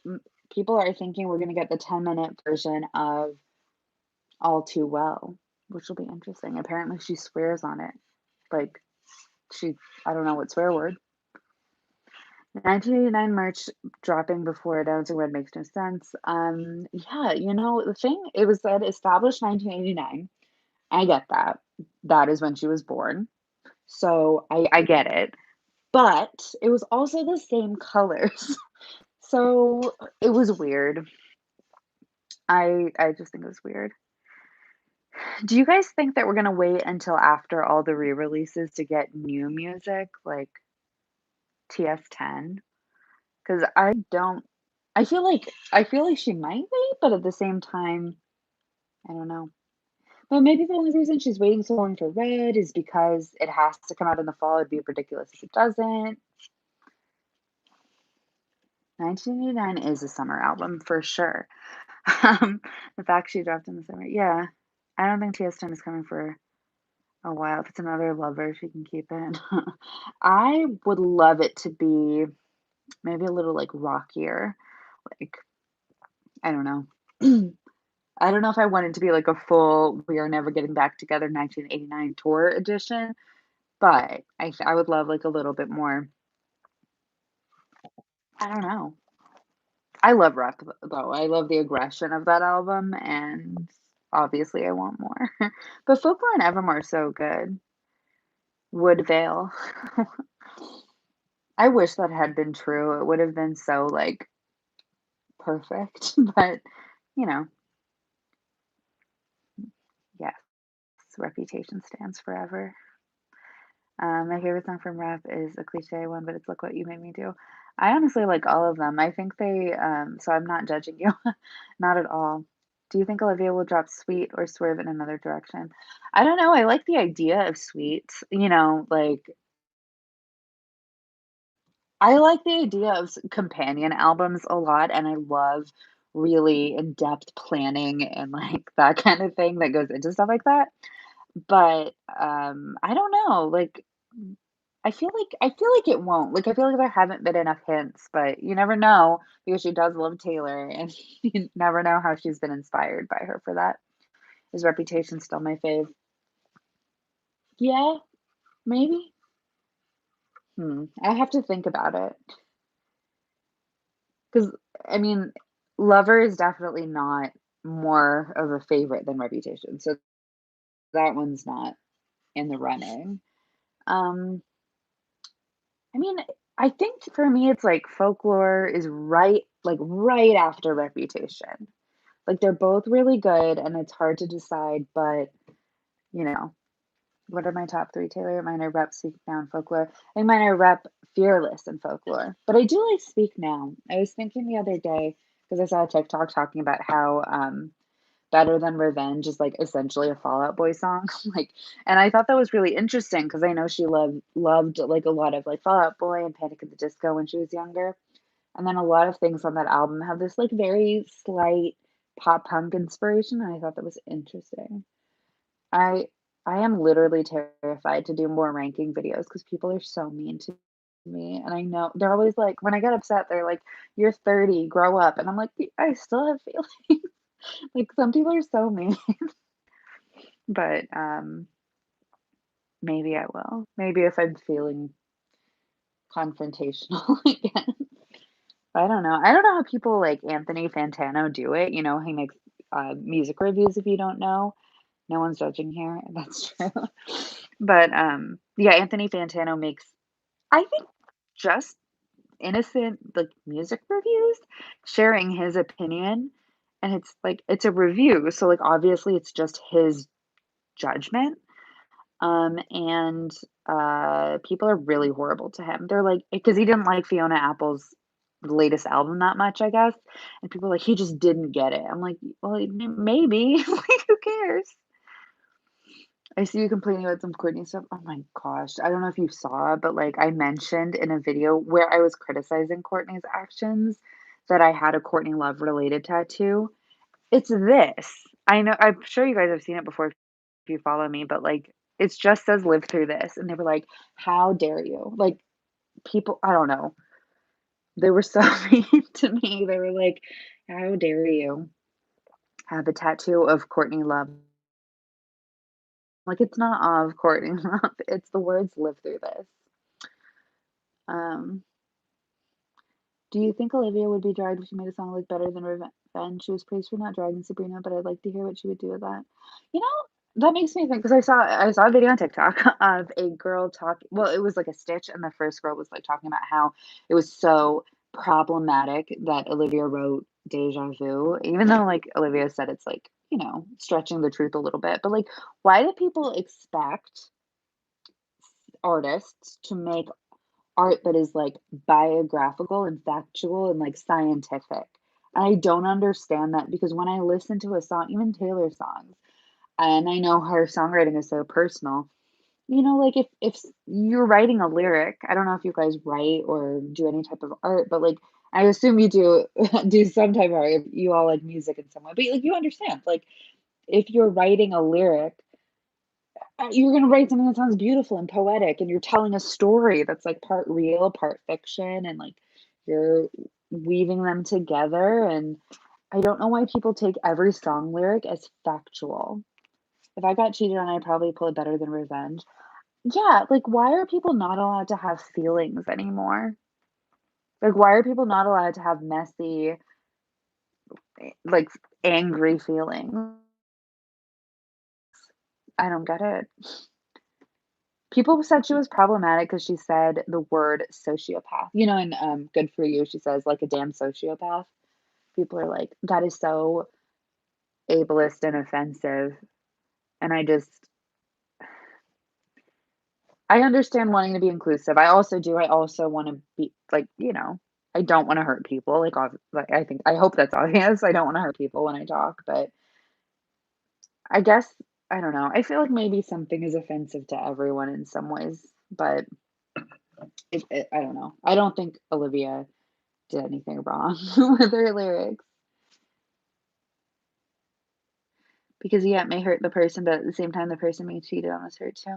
people are thinking we're gonna get the 10-minute version of All Too Well, which will be interesting. Apparently, she swears on it. Like, she I don't know what swear word. 1989 merch dropping before Announcing Red makes no sense. Yeah, the thing, it was said established 1989. I get that. That is when she was born. So I get it. But it was also the same colors. So, it was weird. I just think it was weird. Do you guys think that we're gonna wait until after all the re-releases to get new music, like TS10? 'Cause I feel like she might wait, but at the same time, I don't know. But maybe the only reason she's waiting so long for Red is because it has to come out in the fall. It'd be ridiculous if it doesn't. 1989 is a summer album for sure. Um, the fact she dropped in the summer, yeah. I don't think TS10 is coming for a while. If it's another Lover, she can keep it. I would love it to be maybe a little, like, rockier, like, I don't know. I don't know if I want it to be like a full "We Are Never Getting Back Together" 1989 tour edition, but I would love, like, a little bit more. I don't know. I love Rep, though. I love the aggression of that album, and obviously I want more. But Folklore and Evermore are so good. Woodvale. I wish that had been true. It would have been so, like, perfect, but, you know, yes, Reputation stands forever. My favorite song from Rap is a cliche one, but it's "Look What You Made Me Do." I honestly like all of them. I think so I'm not judging you, not at all. Do you think Olivia will drop Sweet or swerve in another direction? I don't know. I like the idea of Sweet. Like I like the idea of companion albums a lot, and I love really in-depth planning and like that kind of thing that goes into stuff like that. But I don't know. Like I feel like it won't. Like, I feel like there haven't been enough hints, but you never know because she does love Taylor, and you never know how she's been inspired by her for that. His Reputation still my fave. Yeah, maybe. I have to think about it because I mean, Lover is definitely not more of a favorite than Reputation, so that one's not in the running. Um, I mean, I think for me, it's like Folklore is right after Reputation. Like, they're both really good, and it's hard to decide, but, you know, what are my top 3, Taylor? Mine are Rep, Speak Now, and Folklore. I think mine are Rep, Fearless, and Folklore. But I do like Speak Now. I was thinking the other day because I saw a TikTok talking about how, Better Than Revenge is, like, essentially a Fall Out Boy song, like and I thought that was really interesting because I know she loved, like, a lot of, like, Fall Out Boy and Panic at the Disco when she was younger. And then a lot of things on that album have this, like, very slight pop punk inspiration, and I thought that was interesting. I I am literally terrified to do more ranking videos because people are so mean to me, and I know they're always like when I get upset, they're like, "You're 30, grow up," and I'm like, I still have feelings." Like, some people are so mean, but, maybe I will. Maybe if I'm feeling confrontational again. I don't know how people like Anthony Fantano do it, he makes, music reviews if you don't know. No one's judging here, that's true. But, yeah, Anthony Fantano makes, I think, just innocent, like, music reviews, sharing his opinion, and it's like it's a review, so, like, obviously, it's just his judgment, and, people are really horrible to him. They're like because he didn't like Fiona Apple's latest album that much, I guess, and people are like, "He just didn't get it." I'm like, "Well, maybe, like, who cares?" I see you complaining about some Courtney stuff. Oh my gosh. I don't know if you saw, but like I mentioned in a video where I was criticizing Courtney's actions that I had a Courtney Love related tattoo. It's this. I know, I'm sure you guys have seen it before if you follow me, but like it just says live through this. And they were like, how dare you? Like people, I don't know. They were so mean to me. They were like, how dare you have a tattoo of Courtney Love? Like, it's not of Courtney Love, it's the words "live through this." Um, do you think Olivia would be dragged if she made a song like Better Than Revenge? She was praised for not dragging Sabrina, but I'd like to hear what she would do with that. You know, that makes me think because I saw a video on TikTok of a girl talk well, it was like a stitch, and the first girl was, like, talking about how it was so problematic that Olivia wrote Deja Vu, even though, like, Olivia said it's, like, stretching the truth a little bit, but, like, why do people expect artists to make art that is, like, biographical and factual and, like, scientific? And I don't understand that because when I listen to a song, even Taylor songs, and I know her songwriting is so personal, like, if you're writing a lyric, I don't know if you guys write or do any type of art, but, like, I assume you do do some type of art, if you all like music in some way, but, like, you understand, like, if you're writing a lyric, you're gonna write something that sounds beautiful and poetic, and you're telling a story that's, like, part real, part fiction, and, like, you're weaving them together, and I don't know why people take every song lyric as factual. If I got cheated on, I'd probably pull it better than revenge. Yeah, like, why are people not allowed to have feelings anymore? Like, why are people not allowed to have messy, like, angry feelings? I don't get it. People said she was problematic because she said the word sociopath. In, Good For You, she says, "Like a damn sociopath." People are like, "That is so ableist and offensive," and I understand wanting to be inclusive. I also do. I also wanna be like, I don't wanna hurt people, like, I hope that's obvious. I don't wanna hurt people when I talk, but I guess I don't know. I feel like maybe something is offensive to everyone in some ways, but I don't know. I don't think Olivia did anything wrong with her lyrics because, yeah, it may hurt the person, but at the same time, the person being cheated on was hurt too.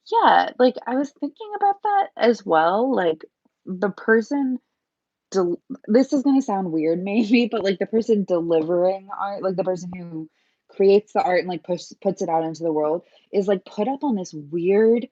Yeah, like, I was thinking about that as well, like, the person del this is gonna sound weird maybe, but, like, the person delivering art, like, the person who creates the art and, like, puts it out into the world is, like, put up on this weird,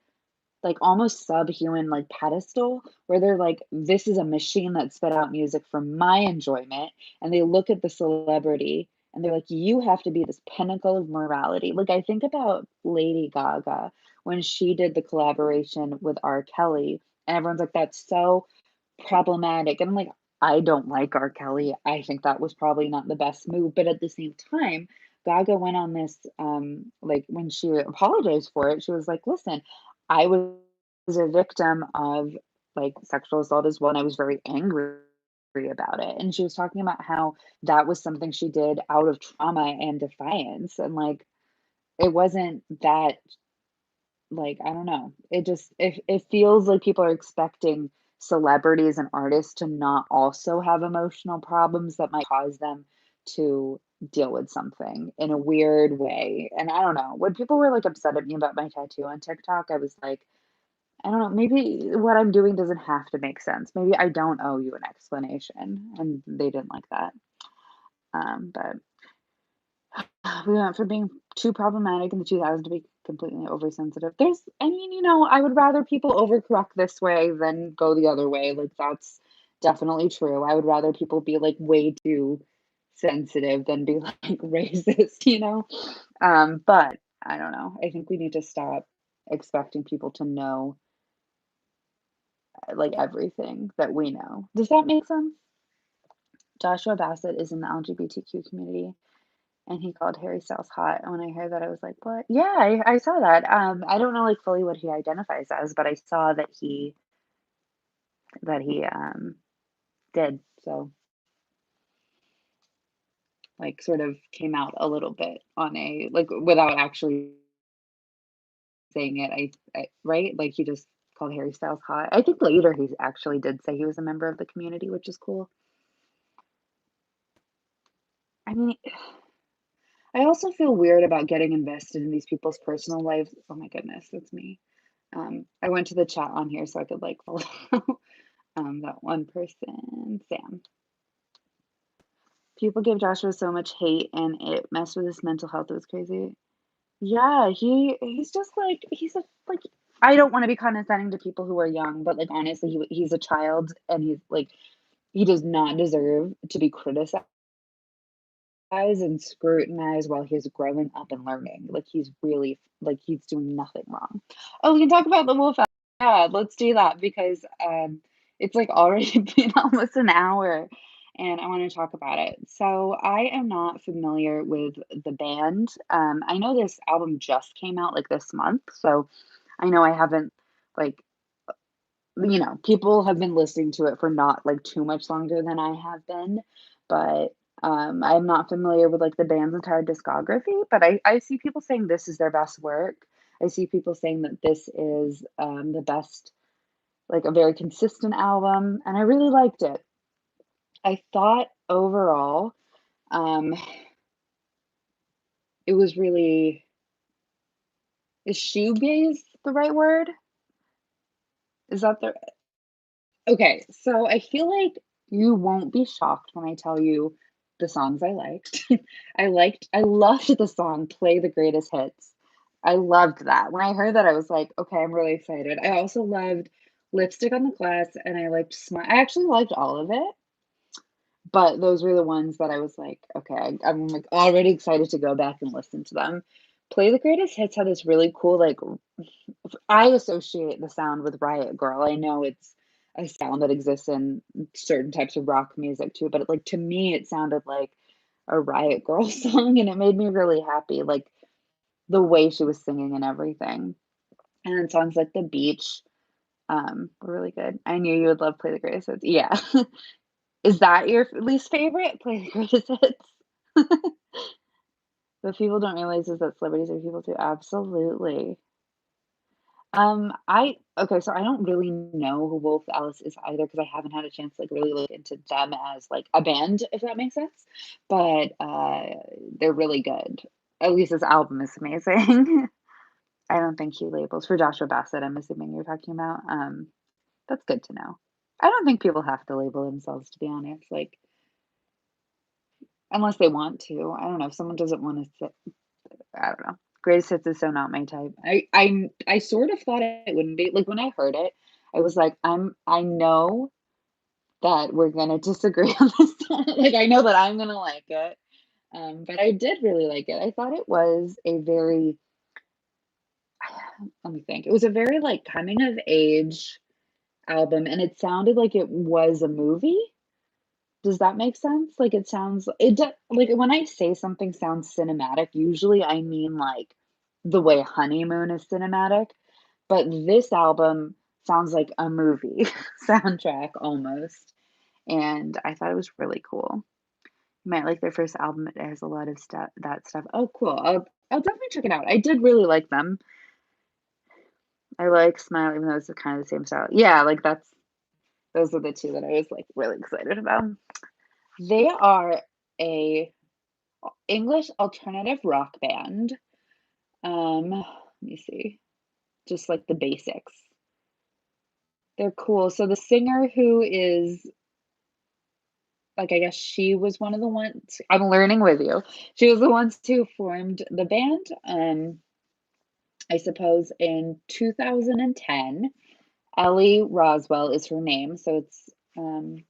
like, almost subhuman, like, pedestal where they're like, "This is a machine that spit out music for my enjoyment," and they look at the celebrity and they're like, "You have to be this pinnacle of morality." Like, I think about Lady Gaga when she did the collaboration with R. Kelly, and everyone's like, "That's so problematic," and I'm like, "I don't like R. Kelly, I think that was probably not the best move," but at the same time, Gaga went on this, like, when she apologized for it, she was like, "Listen, I was a victim of, like, sexual assault as well, and I was very angry about it," and she was talking about how that was something she did out of trauma and defiance, and, like, it wasn't that like, I don't know. It feels like people are expecting celebrities and artists to not also have emotional problems that might cause them to deal with something in a weird way, and I don't know. When people were, like, upset at me about my tattoo on TikTok, I was like, I don't know, maybe what I'm doing doesn't have to make sense. Maybe I don't owe you an explanation, and they didn't like that. But we went from being too problematic in the 2000s to be completely oversensitive. I mean, I would rather people overcorrect this way than go the other way. Like, that's definitely true. I would rather people be like way too sensitive than be like racist. But I don't know. I think we need to stop expecting people to know like everything that we know. Does that make sense? Joshua Bassett is in the LGBTQ community. And he called Harry Styles hot, and when I heard that, I was like, "What?" Yeah, I saw that, I don't know, like, fully what he identifies as, but I saw that he did, so, like, sort of came out a little bit on a like, without actually saying it, right? Like, he just called Harry Styles hot. I think later he actually did say he was a member of the community, which is cool. I mean, I also feel weird about getting invested in these people's personal lives. Oh my goodness, that's me. I went to the chat on here so I could, like, follow that one person, Sam. People give Joshua so much hate and it messed with his mental health. It was crazy. Yeah, he's just like like I don't want to be condescending to people who are young, but like honestly, he's a child and he's like he does not deserve to be criticized and scrutinized while he's growing up and learning. Like he's really like he's doing nothing wrong. Oh, we can talk about the wolf. Yeah, let's do that because It's, like, already been almost an hour, and I wanna talk about it. So, I am not familiar with the band. I know this album just came out, like, this month, so I know I haven't, like, people have been listening to it for not, like, too much longer than I have been, but, I'm not familiar with, like, the band's entire discography, but I see people saying this is their best work. I see people saying that this is, the best, like, a very consistent album, and I really liked it. I thought overall, um, it was really is shoegaze the right word? Is that the Okay, so I feel like you won't be shocked when I tell you the songs I liked. I loved the song "Play the Greatest Hits." I loved that. When I heard that, I was like, "Okay, I'm really excited." I also loved "Lipstick on the Glass," and I liked I actually liked all of it, but those were the ones that I was like, "Okay, I'm, like, already excited to go back and listen to them." "Play the Greatest Hits" had this really cool, like, I associate the sound with Riot Grrrl. I know it's a sound that exists in certain types of rock music too, but, like, to me, it sounded like a Riot Grrrl song, and it made me really happy, like, the way she was singing and everything. And then songs like "The Beach," were really good. I knew you would love "Play the Greatest Hits." Yeah. Is that your least favorite? "Play the Greatest Hits"? What people don't realize is that celebrities are people too. Absolutely. I okay, so I don't really know who Wolf Alice is either because I haven't had a chance to, like, really look into them as, like, a band, if that makes sense, but, they're really good. At least this album is amazing. I don't think he labels for Joshua Bassett, I'm assuming you're talking about, that's good to know. I don't think people have to label themselves, to be honest, like, unless they want to. I don't know, if someone doesn't wanna sit I don't know. Greatest Hits is so not my type. I sort of thought it wouldn't be. Like, when I heard it, I was like, I know that we're gonna disagree on this one. Like, I know that I'm gonna like it. But I did really like it. I thought it was a very let me think. It was a very, like, coming of age album, and it sounded like it was a movie. Does that make sense? Like, it sounds it do like, when I say something sounds cinematic, usually I mean, like, the way Honeymoon is cinematic, but this album sounds like a movie soundtrack almost, and I thought it was really cool. You might like their first album, it has a lot of stuff. Oh, cool. I'll definitely check it out. I did really like them. I like Smile, even though it's kind of the same style. Yeah, like, those are the 2 that I was, like, really excited about. They are a English alternative rock band. Let me see, just like the basics. They're cool. So the singer who is like, I guess she was one of the ones I'm learning with you. She was the ones who formed the band, I suppose in 2010. Ellie Roswell is her name, so it's a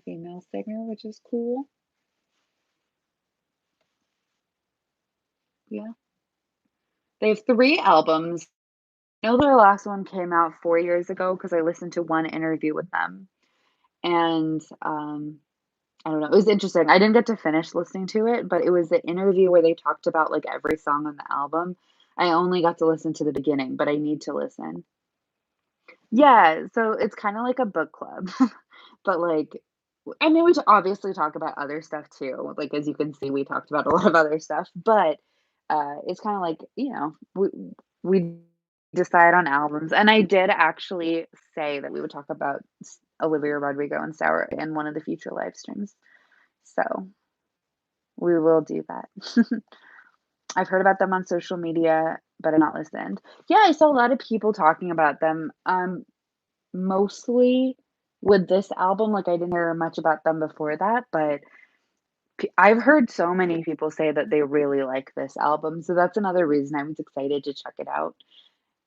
female singer, which is cool. Yeah. They have 3 albums. I know their last one came out 4 years ago because I listened to one interview with them. And, I don't know, it was interesting. I didn't get to finish listening to it, but it was an interview where they talked about, like, every song on the album. I only got to listen to the beginning, but I need to listen. Yeah, so it's kinda like a book club, but, like I mean, obviously talk about other stuff too, like, as you can see, we talked about a lot of other stuff, but, it's kinda like, we decide on albums, and I did actually say that we would talk about Olivia Rodrigo and Sour in one of the future live streams, so we will do that. I've heard about them on social media, but I've not listened. Yeah, I saw a lot of people talking about them, mostly with this album, like, I didn't hear much about them before that, but I've heard so many people say that they really like this album, so that's another reason I was excited to check it out,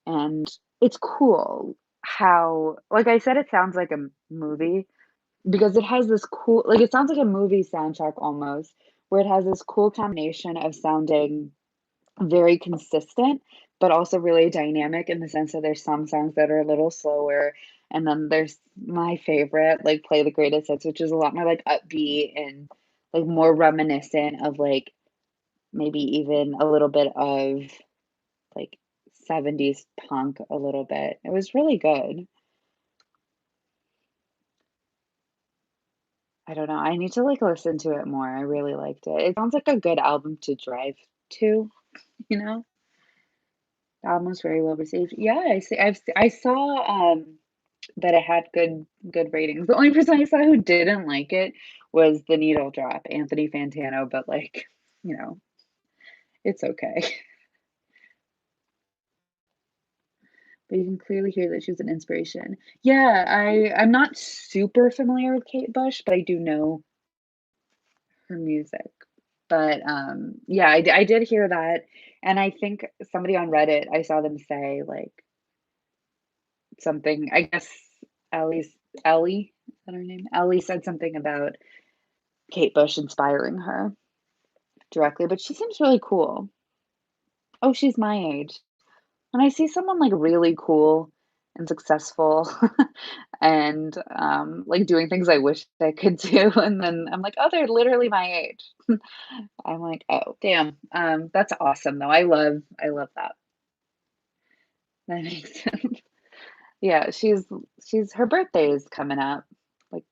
and it's cool how like I said, it sounds like a movie because it has this cool like, it sounds like a movie soundtrack almost, where it has this cool combination of sounding very consistent, but also really dynamic in the sense that there's some songs that are a little slower, and then there's my favorite, like, Play the Greatest Hits, which is a lot more, like, upbeat and, like, more reminiscent of, like, maybe even a little bit of, like, 70s punk a little bit. It was really good. I don't know, I need to, like, listen to it more, I really liked it. It sounds like a good album to drive to, you know? The album was very well received. Yeah, I saw, that it had good ratings. The only person I saw who didn't like it was The Needle Drop, Anthony Fantano, but, like, you know, it's okay. But you can clearly hear that she's an inspiration. Yeah, I'm not super familiar with Kate Bush, but I do know her music. But, yeah, I did hear that, and I think somebody on Reddit, I saw them say, like, something I guess Ellie's Ellie, is that her name? Ellie said something about Kate Bush inspiring her directly, but she seems really cool. Oh, she's my age. When I see someone, like, really cool and successful and, like, doing things I wish I could do, and then I'm like, "Oh, they're literally my age." I'm like, "Oh, damn." That's awesome, though. I love that. That makes sense. Yeah, she's her birthday is coming up. Like,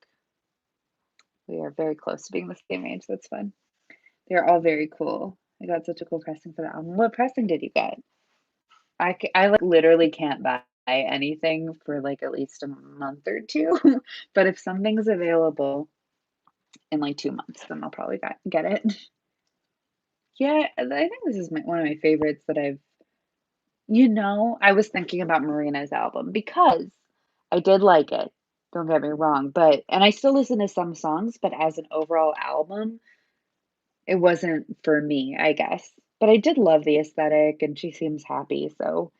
we are very close to being the same age. That's fun. They're all very cool. I got such a cool pressing for the album. What pressing did you get? I, like, literally can't buy anything for, like, at least a month or 2, but if something's available in, like, 2 months, then I'll probably get it. Yeah, and I think this is one of my favorites that I was thinking about Marina's album because I did like it, don't get me wrong, but and I still listen to some songs, but as an overall album, it wasn't for me, I guess. But I did love the aesthetic, and she seems happy, so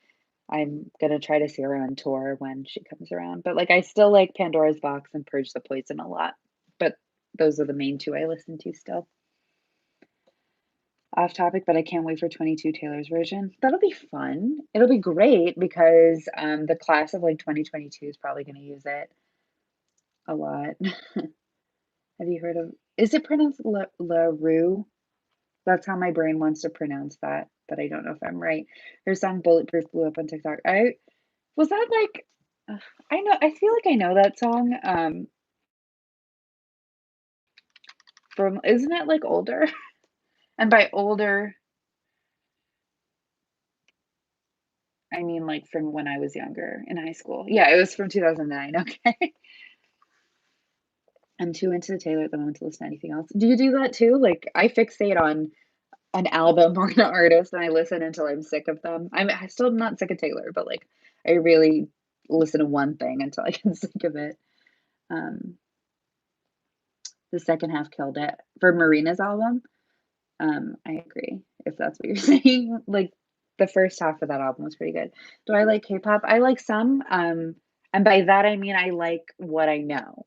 I'm gonna try to see her on tour when she comes around, but, like, I still like Pandora's Box and Purge the Poison a lot, but those are the main 2 I listen to still. Off topic, but I can't wait for 22 Taylor's version. That'll be fun. It'll be great because, the class of, like, 2022 is probably gonna use it a lot. Have you heard of is it pronounced La Rue? That's how my brain wants to pronounce that, but I don't know if I'm right. Her song Bulletproof blew up on TikTok. I Was that like I feel like I know that song, from isn't it, like, older? And by older, I mean, like, from when I was younger in high school. Yeah, it was from 2009, okay. I'm too into Taylor at the moment to listen to anything else. Do you do that too? Like, I fixate on an album or an artist, and I listen until I'm sick of them. I still am not sick of Taylor, but, like, I really listen to one thing until I get sick of it. Um, the second half killed it. For Marina's album, I agree, if that's what you're saying. Like, the first half of that album was pretty good. Do I like K-pop? I like some, and by that I mean I like what I know.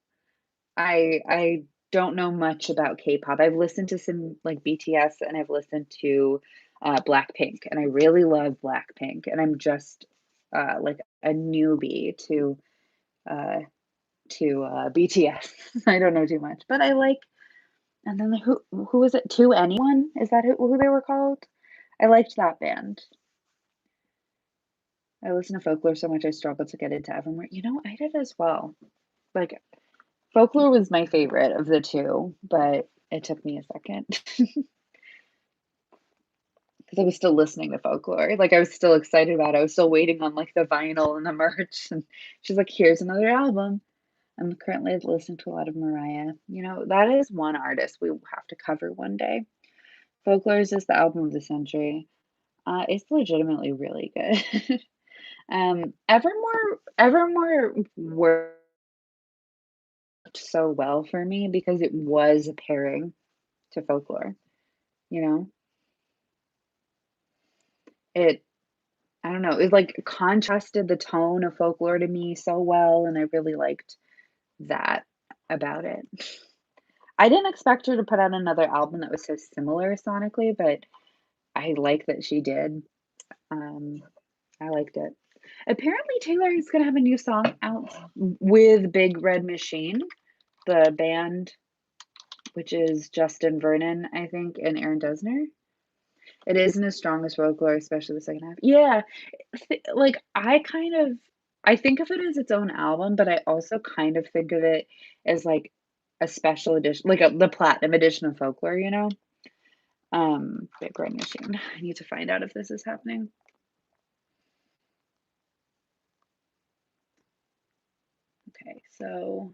I don't know much about K-pop. I've listened to some, like, BTS, and I've listened to, Blackpink, and I really love Blackpink, and I'm just, like, a newbie uh BTS. I don't know too much, but I like and then who was it? To Anyone? Is that who they were called? I liked that band. I listen to Folklore so much I struggled to get into Evermore. I did as well. Like, Folklore was my favorite of the 2, but it took me a second because I was still listening to Folklore. Like, I was still excited about it. I was still waiting on, like, the vinyl and the merch, and she's like, "Here's another album." I'm currently listening to a lot of Mariah. That is one artist we will have to cover one day. Folklore is just the album of the century. It's legitimately really good. Evermore worked so well for me because it was a pairing to Folklore, you know? It I don't know, it, like, contrasted the tone of Folklore to me so well, and I really liked that about it. I didn't expect her to put out another album that was so similar sonically, but I like that she did. Um, I liked it. Apparently, Taylor is gonna have a new song out with Big Red Machine, the band, which is Justin Vernon, I think, and Aaron Dessner. It isn't as strong as folklore, especially the second half. Yeah, like I think of it as its own album, but I also kind of think of it as like a special edition, like the platinum edition of folklore, you know? Big Red Machine. I need to find out if this is happening. Okay, so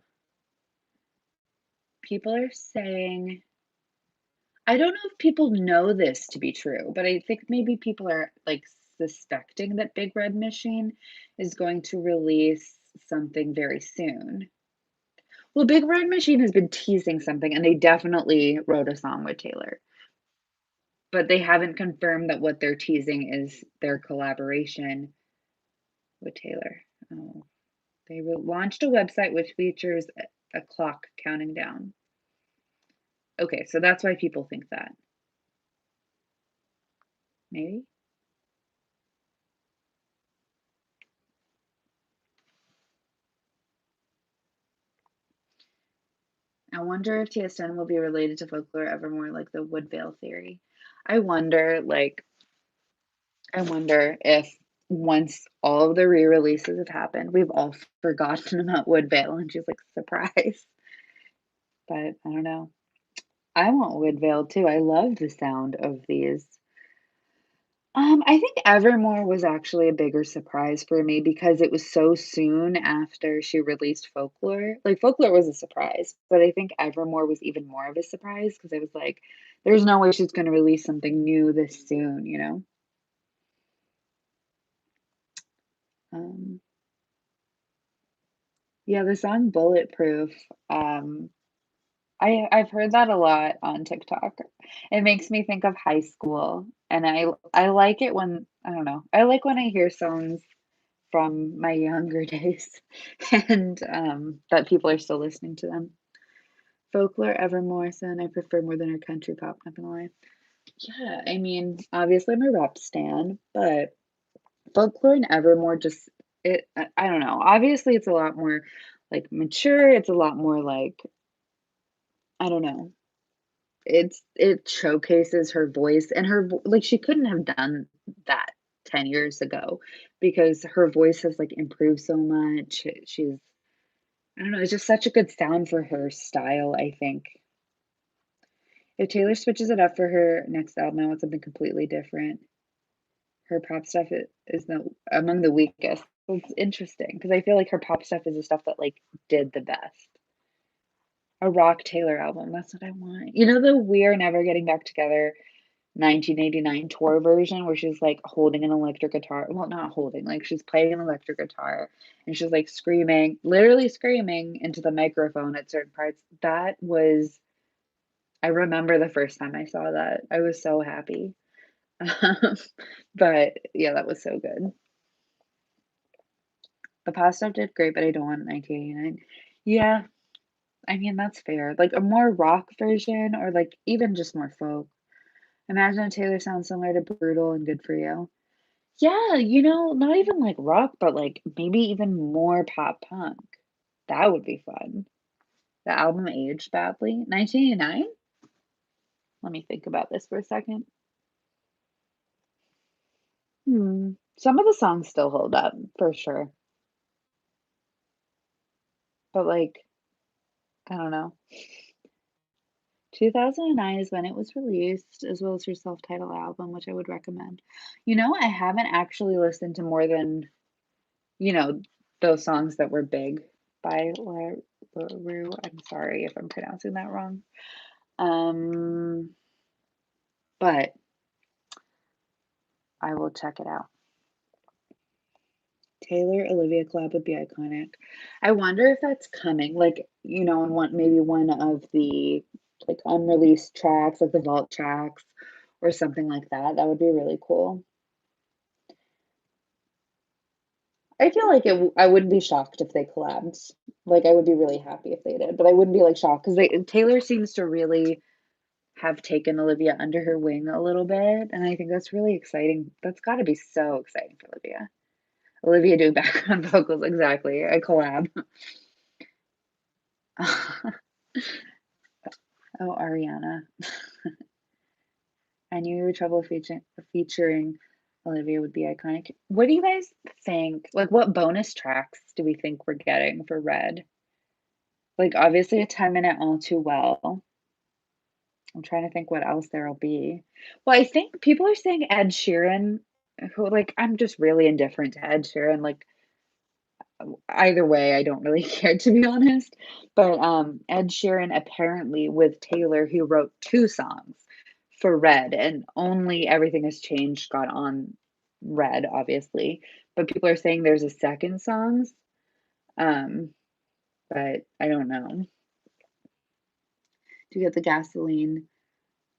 people are saying, I don't know if people know this to be true, but I think maybe people are like suspecting that Big Red Machine is going to release something very soon. Well, Big Red Machine has been teasing something, and they definitely wrote a song with Taylor, but they haven't confirmed that what they're teasing is their collaboration with Taylor. Oh, they launched a website which features a clock counting down. Okay, so that's why people think that. Maybe? I wonder if TSN will be related to folklore evermore, like the Woodvale theory. I wonder, like, I wonder if once all of the re-releases have happened, we've all forgotten about Woodvale, and she's like, surprise. But I don't know. I want Woodvale too. I love the sound of these. I think Evermore was actually a bigger surprise for me because it was so soon after she released Folklore. Like Folklore was a surprise, but I think Evermore was even more of a surprise because I was like, there's no way she's going to release something new this soon, you know? Um, yeah, the song Bulletproof. Um, I've heard that a lot on TikTok. It makes me think of high school, and I like it when I don't know. I like when I hear songs from my younger days and that people are still listening to them. Folklore, Evermore, son, I prefer more than her country pop, not gonna lie. Yeah, I mean, obviously I'm a rap stan, but Folklore and Evermore just I don't know. Obviously it's a lot more like mature, it's a lot more like I don't know. It showcases her voice and like she couldn't have done that 10 years ago because her voice has like improved so much. She's I don't know, it's just such a good sound for her style, I think. If Taylor switches it up for her next album, I want something completely different. Her pop stuff is among the weakest. It's interesting because I feel like her pop stuff is the stuff that like did the best. A rock Taylor album, that's what I want. You know the We're Never Getting Back Together 1989 tour version where she's like holding an electric guitar. Well, not holding, like she's playing an electric guitar and she's like screaming, literally screaming into the microphone at certain parts. That was, I remember the first time I saw that. I was so happy. Um, but yeah, that was so good. The past stuff did great, but I don't want 1989. Yeah, I mean, that's fair. Like a more rock version or like even just more folk. Imagine a Taylor sounds similar to Brutal and Good For You. Yeah, not even like rock, but like maybe even more pop punk. That would be fun. The album aged badly. 1989? Let me think about this for a second. Some of the songs still hold up for sure. But like, I don't know. 2009 is when it was released, as well as her self-titled album, which I would recommend. I haven't actually listened to more than, you know, those songs that were big by LaRue. I'm sorry if I'm pronouncing that wrong. Um, but I will check it out. Taylor Olivia collab would be iconic. I wonder if that's coming, like, in maybe one of the like unreleased tracks, like the vault tracks or something like that. That would be really cool. I feel like I wouldn't be shocked if they collabed. Like I would be really happy if they did, but I wouldn't be like shocked because Taylor seems to really have taken Olivia under her wing a little bit, and I think that's really exciting. That's gotta be so exciting for Olivia. Olivia doing background vocals, exactly, a collab. Oh, Ariana. I knew your trouble featuring Olivia would be iconic. What do you guys think? Like, what bonus tracks do we think we're getting for Red? Like, obviously, a 10-minute All Too Well. I'm trying to think what else there'll be. Well, I think people are saying Ed Sheeran, who, like, I'm just really indifferent to Ed Sheeran. Like, either way, I don't really care, to be honest. But Ed Sheeran apparently with Taylor, who wrote two songs for Red, and only Everything Has Changed got on Red, obviously. But people are saying there's a second songs. Um, but I don't know. To get the gasoline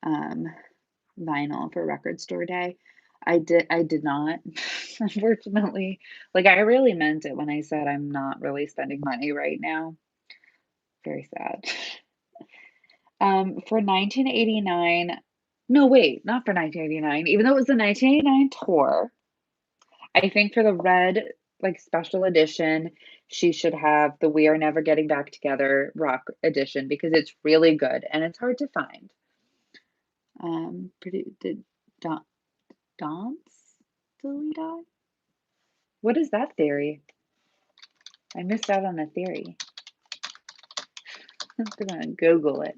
um vinyl for record store day. I did not, unfortunately. Like I really meant it when I said I'm not really spending money right now. Very sad. For 1989, no, wait, not for 1989, even though it was the 1989 tour, I think for the red, like, special edition, she should have the We Are Never Getting Back Together rock edition because it's really good and it's hard to find. Pretty did Don Dance Delete die? What is that theory? I missed out on a theory. I'm gonna Google it.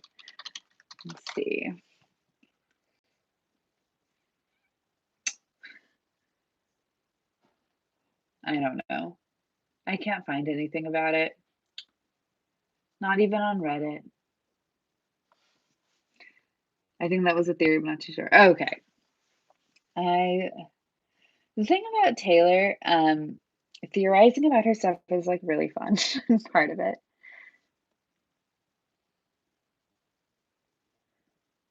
Let's see. I don't know. I can't find anything about it. Not even on Reddit. I think that was a theory, I'm not too sure. Okay. I The thing about Taylor, theorizing about her stuff is like really fun. Part of it.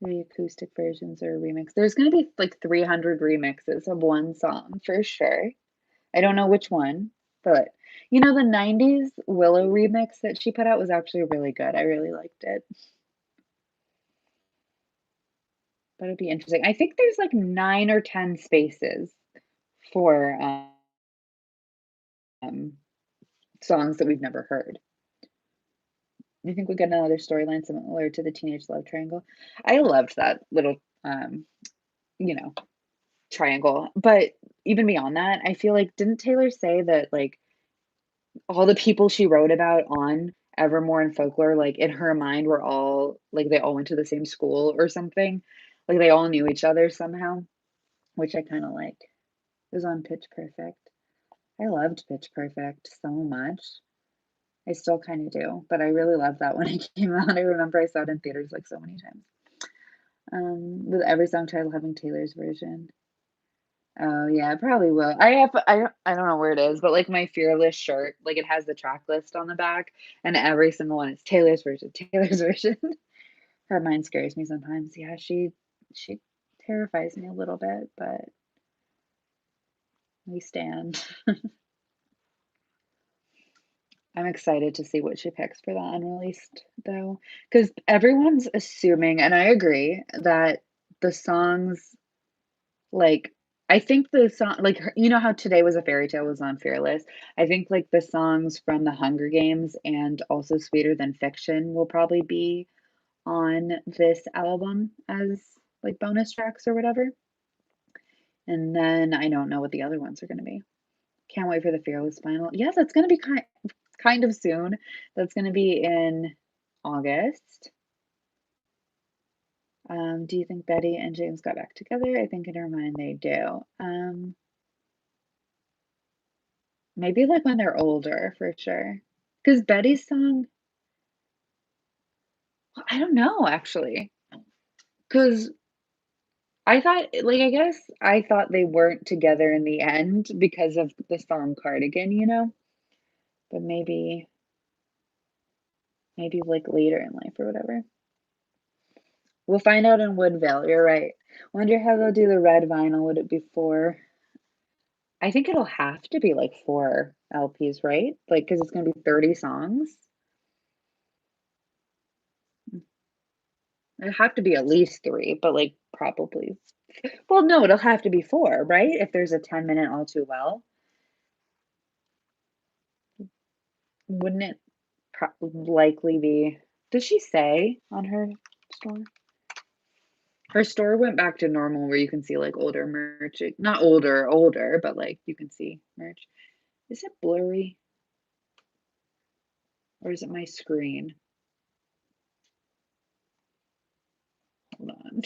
The acoustic versions or remix. There's gonna be like 300 remixes of one song for sure. I don't know which one, but the 90s Willow remix that she put out was actually really good. I really liked it. That'd be interesting. I think there's like 9 or 10 spaces for um, songs that we've never heard. You think we get another storyline similar to the Teenage Love Triangle? I loved that little, you know, triangle. But even beyond that, I feel like didn't Taylor say that like all the people she wrote about on Evermore and Folklore, like in her mind, were all like they all went to the same school or something. Like they all knew each other somehow, which I kind of like. It was on Pitch Perfect. I loved Pitch Perfect so much. I still kind of do, but I really loved that when it came out. I remember I saw it in theaters like so many times. With every song title having Taylor's version. Oh yeah, it probably will. I don't know where it is, but like my Fearless shirt, like it has the track list on the back, and every single one is Taylor's version, Taylor's version. Her mind scares me sometimes. Yeah, she terrifies me a little bit, but we stand. I'm excited to see what she picks for the unreleased though, because everyone's assuming, and I agree, that the songs like I think the song like how Today Was a Fairy Tale was on Fearless. I think like the songs from the Hunger Games and also Sweeter Than Fiction will probably be on this album as like bonus tracks or whatever. And then I don't know what the other ones are going to be. Can't wait for the Fearless final. Yeah, that's going to be kind of soon. That's going to be in August. Do you think Betty and James got back together? I think in her mind they do. Maybe like when they're older for sure. Because Betty's song, well, I don't know actually. Because I guess I thought they weren't together in the end because of the song Cardigan. But maybe like later in life or whatever. We'll find out in Woodville. You're right. Wonder how they'll do the red vinyl. Would it be four? I think it'll have to be like four LPs, right? Like, because it's going to be 30 songs. It'd have to be at least 3, but, like, probably well, no, it'll have to be 4, right? If there's a 10-minute All Too Well, wouldn't it likely be does she say on her store? Her store went back to normal where you can see, like, older merch, not older, but, like, you can see merch. Is it blurry or is it my screen? Hold on.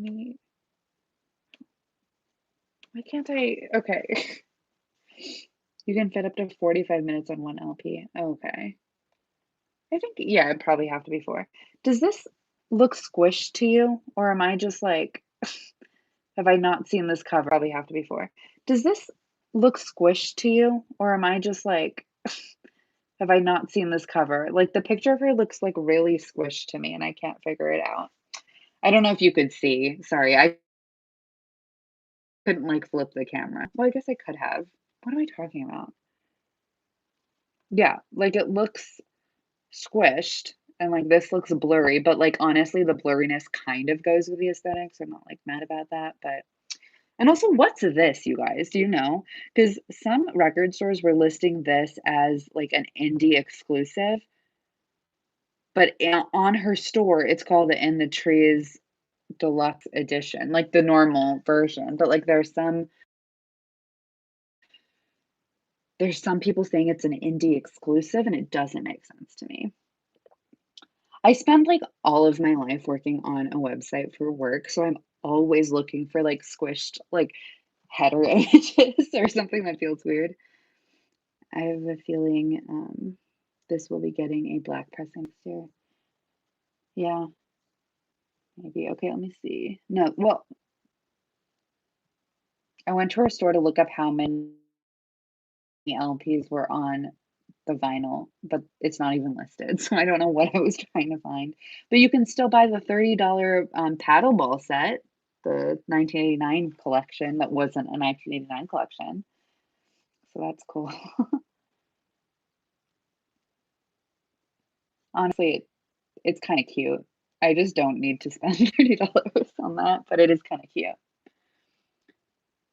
Let me why can't I okay. You can fit up to 45 minutes on 1 LP. Okay. I think, yeah, it'd probably have to be 4. Does this look squished to you, or am I just like, have I not seen this cover? Probably have to be 4. Does this look squished to you, or am I just like, have I not seen this cover? Like, the picture of her looks, like, really squished to me, and I can't figure it out. I don't know if you could see. Sorry, I couldn't, like, flip the camera. Well, I guess I could have. What am I talking about? Yeah, like, it looks squished, and, like, this looks blurry, but, like, honestly, the blurriness kind of goes with the aesthetic, so I'm not, like, mad about that, but and also, what's this, you guys? Do you know? Because some record stores were listing this as, like, an indie exclusive, but on her store, it's called the In the Trees Deluxe Edition, like, the normal version, but, like, there's some people saying it's an indie exclusive, and it doesn't make sense to me. I spend, like, all of my life working on a website for work, so I'm always looking for, like, squished, like, header images or something that feels weird. I have a feeling, this will be getting a black pressing next year. Yeah, maybe. Okay, let me see. No, well, I went to her store to look up how many LPs were on the vinyl, but it's not even listed, so I don't know what I was trying to find. But you can still buy the $30 paddleball set, the 1989 collection that wasn't a 1989 collection. So that's cool. Honestly, it's kind of cute. I just don't need to spend $30 on that, but it is kind of cute.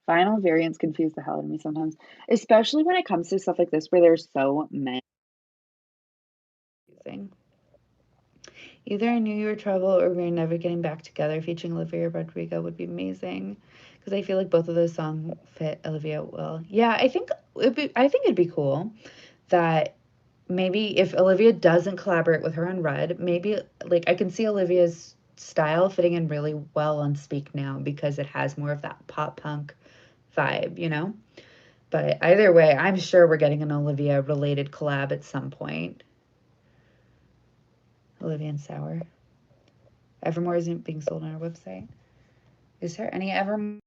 Vinyl variants confuse the hell out of me sometimes, especially when it comes to stuff like this where there's so many. Either I knew you were trouble or we're never getting back together featuring Olivia Rodrigo would be amazing. Because I feel like both of those songs fit Olivia well. Yeah, I think it'd be cool that maybe if Olivia doesn't collaborate with her on Red, maybe like I can see Olivia's style fitting in really well on Speak Now because it has more of that pop punk vibe, you know? But either way, I'm sure we're getting an Olivia related collab at some point. Olivia and Sour. Evermore isn't being sold on our website. Is there any Evermore